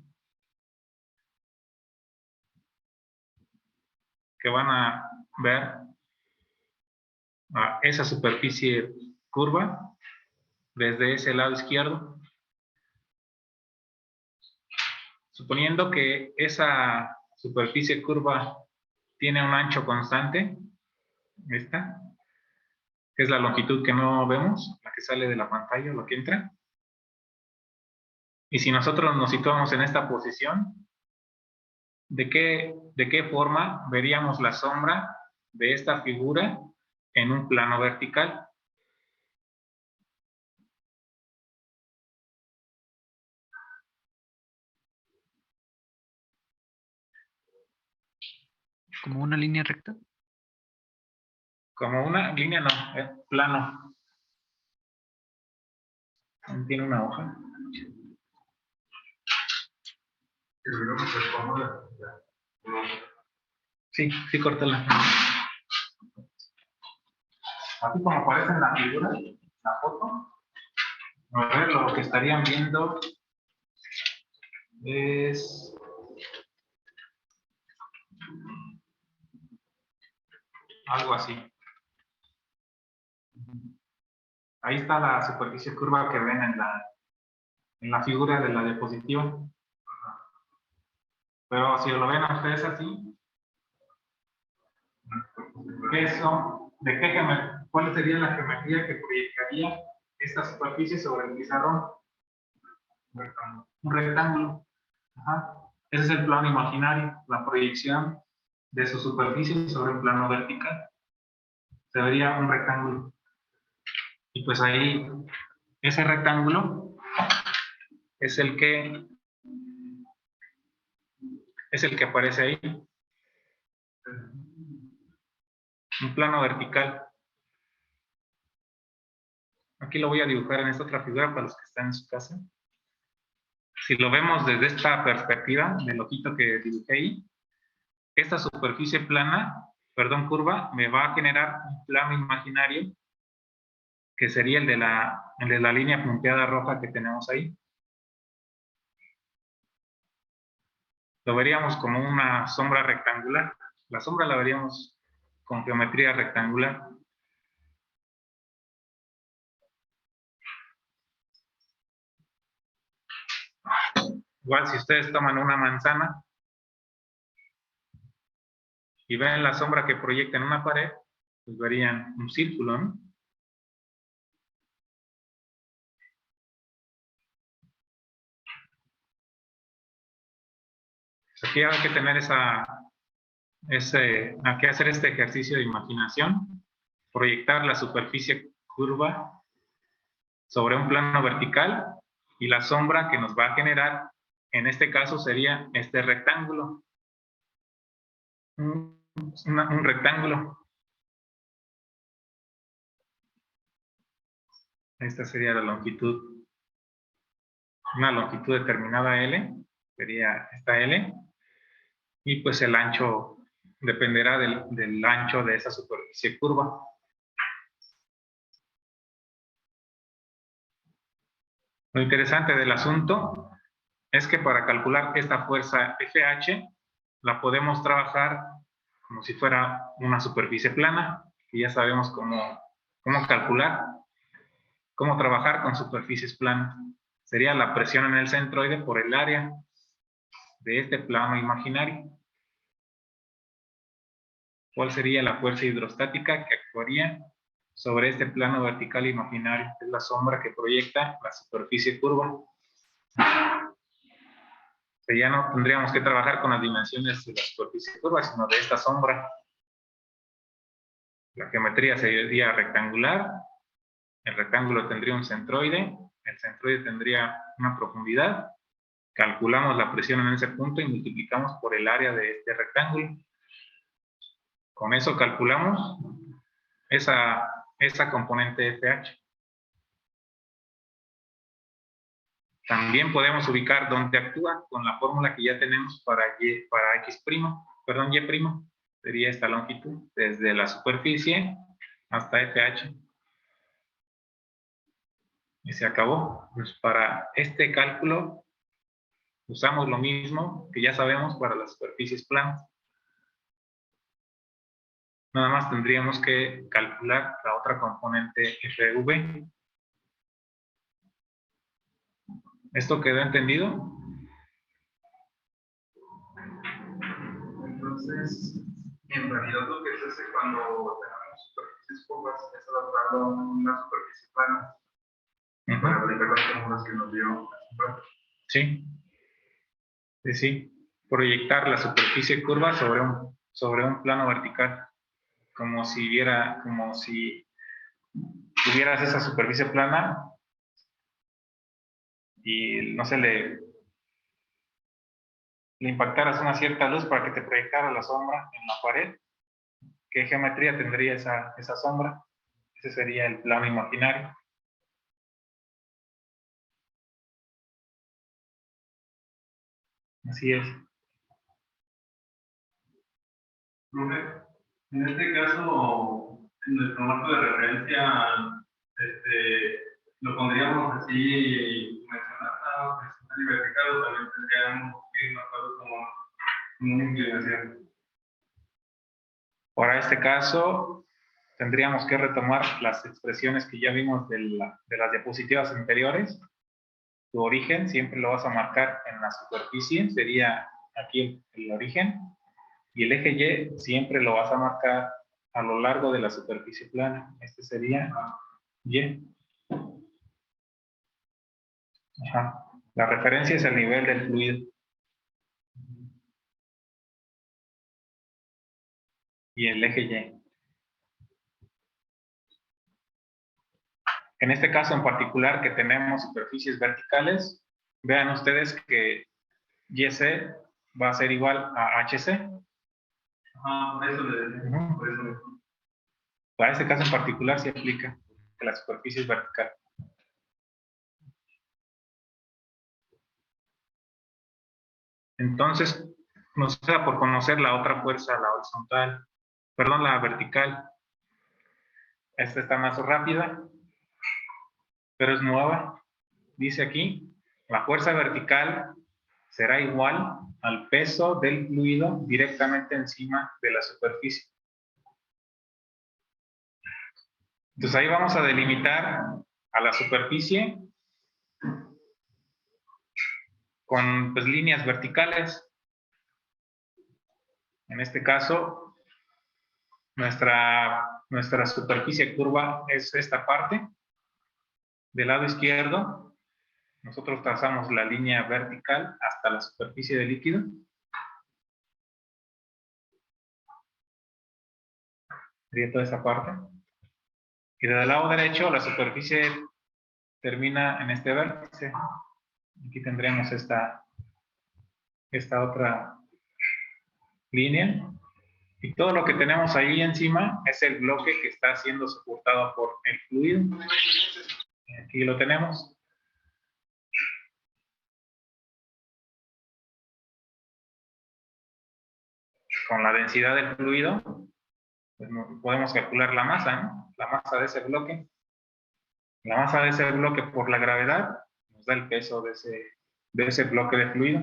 que van a ver esa superficie curva desde ese lado izquierdo. Suponiendo que esa superficie curva tiene un ancho constante, esta, que es la longitud que no vemos, la que sale de la pantalla o la que entra. Y si nosotros nos situamos en esta posición, ¿de qué forma veríamos la sombra de esta figura en un plano vertical? ¿Como una línea recta? Como una línea, no, plano. Tiene una hoja. Sí, sí, córtala. Así como aparece en la figura, la foto, a ver, lo que estarían viendo es algo así. Ahí está la superficie curva que ven en la figura de la diapositiva. Pero si lo ven a ustedes así, ¿cuál sería la geometría que proyectaría esta superficie sobre el pizarrón? Un rectángulo. Ajá. Ese es el plano imaginario, la proyección de su superficie sobre un plano vertical. Se vería un rectángulo. Y pues ahí, ese rectángulo es el que aparece ahí. Un plano vertical. Aquí lo voy a dibujar en esta otra figura para los que están en su casa. Si lo vemos desde esta perspectiva del ojito que dibujé ahí, esta superficie curva, me va a generar un plano imaginario que sería el de la línea punteada roja que tenemos ahí. Lo veríamos como una sombra rectangular. La sombra la veríamos con geometría rectangular. Igual si ustedes toman una manzana y ven la sombra que proyecta en una pared, pues verían un círculo, ¿no? Pues aquí hay que tener hay que hacer este ejercicio de imaginación, proyectar la superficie curva sobre un plano vertical y la sombra que nos va a generar, en este caso sería este rectángulo. Un rectángulo. Esta sería la longitud. Una longitud determinada L, sería esta L. Y pues el ancho dependerá del ancho de esa superficie curva. Lo interesante del asunto es que para calcular esta fuerza FH la podemos trabajar como si fuera una superficie plana, y ya sabemos cómo calcular, cómo trabajar con superficies planas. Sería la presión en el centroide por el área de este plano imaginario. ¿Cuál sería la fuerza hidrostática que actuaría sobre este plano vertical imaginario? Es la sombra que proyecta la superficie curva. Ya no tendríamos que trabajar con las dimensiones de la superficie curva, sino de esta sombra. La geometría sería rectangular. El rectángulo tendría un centroide. El centroide tendría una profundidad. Calculamos la presión en ese punto y multiplicamos por el área de este rectángulo. Con eso calculamos esa esa componente FH. También podemos ubicar dónde actúa con la fórmula que ya tenemos para X', perdón, Y', sería esta longitud, desde la superficie hasta FH. Y se acabó. Pues para este cálculo usamos lo mismo que ya sabemos para las superficies planas. Nada más tendríamos que calcular la otra componente FV. ¿Esto quedó entendido? Entonces, en realidad lo que se hace cuando tenemos superficies curvas es adaptarlo a una superficie plana para aplicar las fórmulas que nos dio. Sí. Sí. Proyectar la superficie curva sobre un plano vertical. Como si tuvieras esa superficie plana y no sé, le impactaras una cierta luz para que te proyectara la sombra en la pared. ¿Qué geometría tendría esa sombra? Ese sería el plano imaginario. Así es. Profe, en este caso, en nuestro marco de referencia, lo pondríamos así mencionado, horizontal y vertical, o también tendríamos que marcarlo como una inclinación. Para este caso, tendríamos que retomar las expresiones que ya vimos de las diapositivas anteriores. Tu origen siempre lo vas a marcar en la superficie, sería aquí el origen, y el eje Y siempre lo vas a marcar a lo largo de la superficie plana. Este sería Y. Ajá. La referencia es el nivel del fluido. Y el eje Y. En este caso en particular que tenemos superficies verticales, vean ustedes que YC va a ser igual a HC. Por eso le decía. Por eso. Para este caso en particular se aplica que la superficie es vertical. Entonces, nos queda por conocer la otra fuerza, la horizontal, perdón, la vertical. Esta está más rápida, pero es nueva. Dice aquí, la fuerza vertical será igual al peso del fluido directamente encima de la superficie. Entonces ahí vamos a delimitar a la superficie con pues, líneas verticales. En este caso, nuestra superficie curva es esta parte. Del lado izquierdo, nosotros trazamos la línea vertical hasta la superficie del líquido. Sería toda esa parte. Y del lado derecho, la superficie termina en este vértice. Aquí tendremos esta otra línea. Y todo lo que tenemos ahí encima es el bloque que está siendo soportado por el fluido. Aquí lo tenemos. Con la densidad del fluido, pues podemos calcular la masa, ¿no? La masa de ese bloque. La masa de ese bloque por la gravedad nos da el peso de ese bloque de fluido.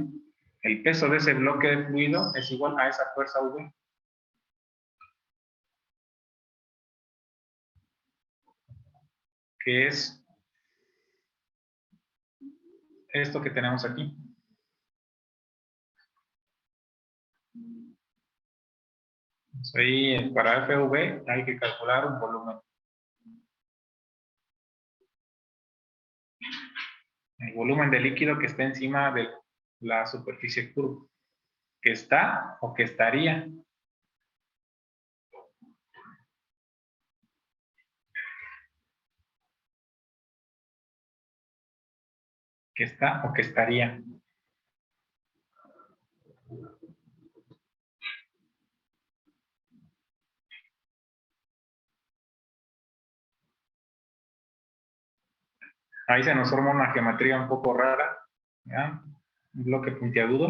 El peso de ese bloque de fluido es igual a esa fuerza V. Que es esto que tenemos aquí. Pues ahí para FV hay que calcular un volumen. El volumen de líquido que está encima de la superficie curva. Que está o que estaría. Que está o que estaría. Ahí se nos forma una geometría un poco rara, ¿ya? Un bloque puntiagudo.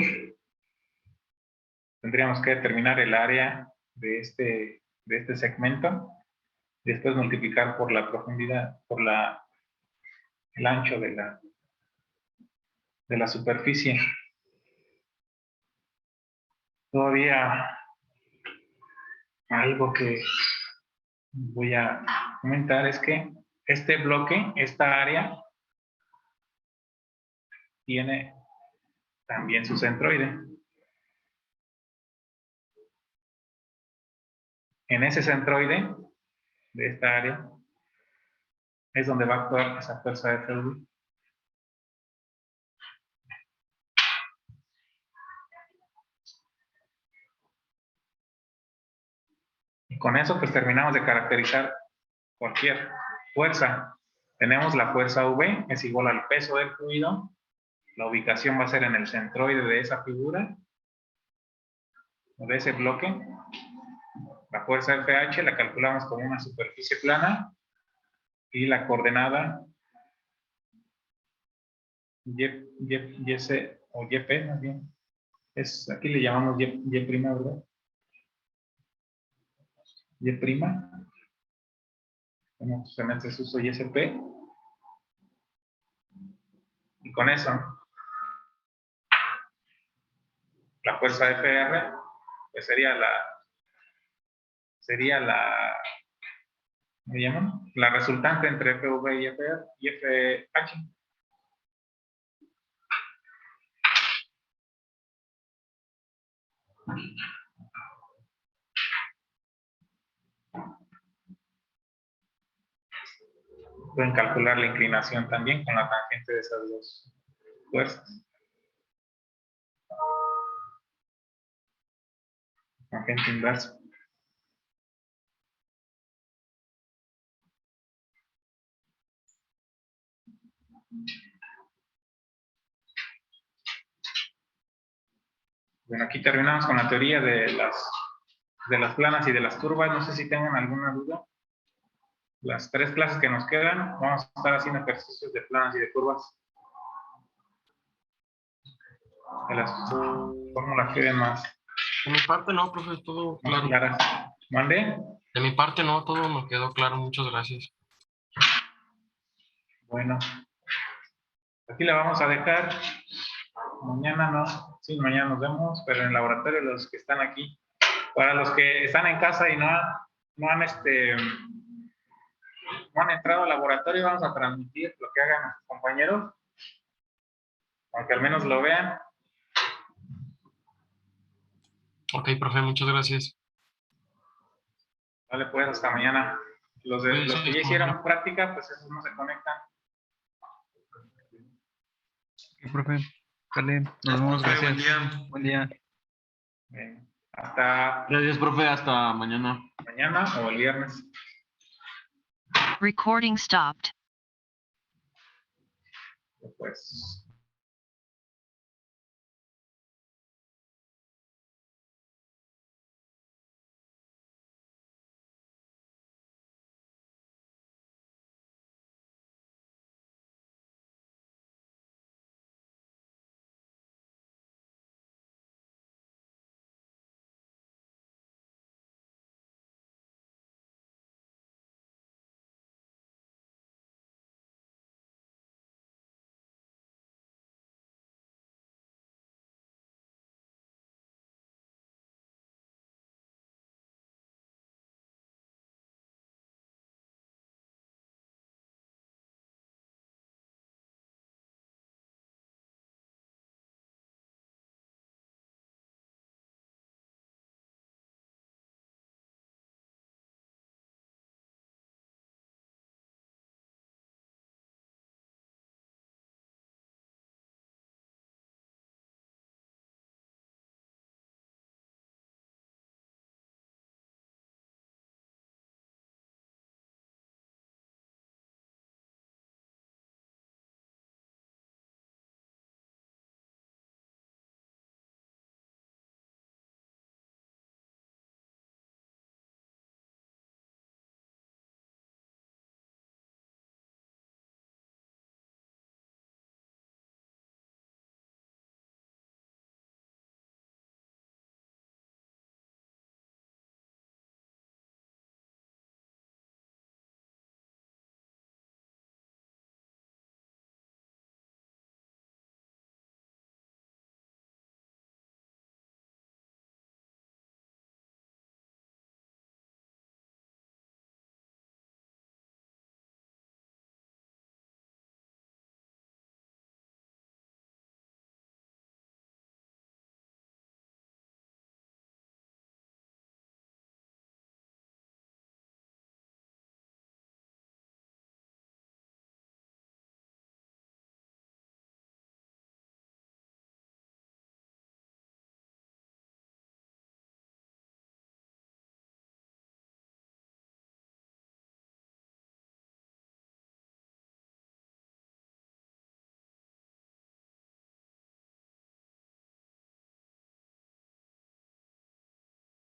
Tendríamos que determinar el área de este segmento, después multiplicar por la profundidad, por el ancho de la superficie. Todavía algo que voy a comentar es que este bloque, esta área, tiene también su centroide. En ese centroide de esta área es donde va a actuar esa fuerza FV. Y con eso pues terminamos de caracterizar cualquier fuerza. Tenemos la fuerza V, es igual al peso del fluido. La ubicación va a ser en el centroide de esa figura, o de ese bloque. La fuerza FH la calculamos como una superficie plana y la coordenada YC o YP más bien. Aquí le llamamos Y', ¿verdad? Y'. Como en este se usa YSP. Y con eso, la fuerza FR pues sería ¿me llaman? La resultante entre FV y FH. Pueden calcular la inclinación también con la tangente de esas dos fuerzas. Tangente inversa. Bueno, aquí terminamos con la teoría de las planas y de las curvas. No sé si tengan alguna duda. Las 3 clases que nos quedan, vamos a estar haciendo ejercicios de planas y de curvas. De las fórmulas que ven más De mi parte no, profe, todo claro. claras. ¿Mande? De mi parte no, todo me quedó claro. Muchas gracias. Bueno. Aquí la vamos a dejar. Mañana no. Sí, mañana nos vemos, pero en el laboratorio los que están aquí. Para los que están en casa y no han entrado al laboratorio, vamos a transmitir lo que hagan nuestros compañeros, aunque al menos lo vean. Ok, profe, muchas gracias. Vale, pues hasta mañana. Los que ya hicieron práctica, pues esos no se conectan. Sí, profe. Vale, nos vemos, Profe, gracias. buen día. Buen día. Bien. Hasta Gracias, profe. Hasta mañana. mañana o el viernes. Recording stopped. Pues.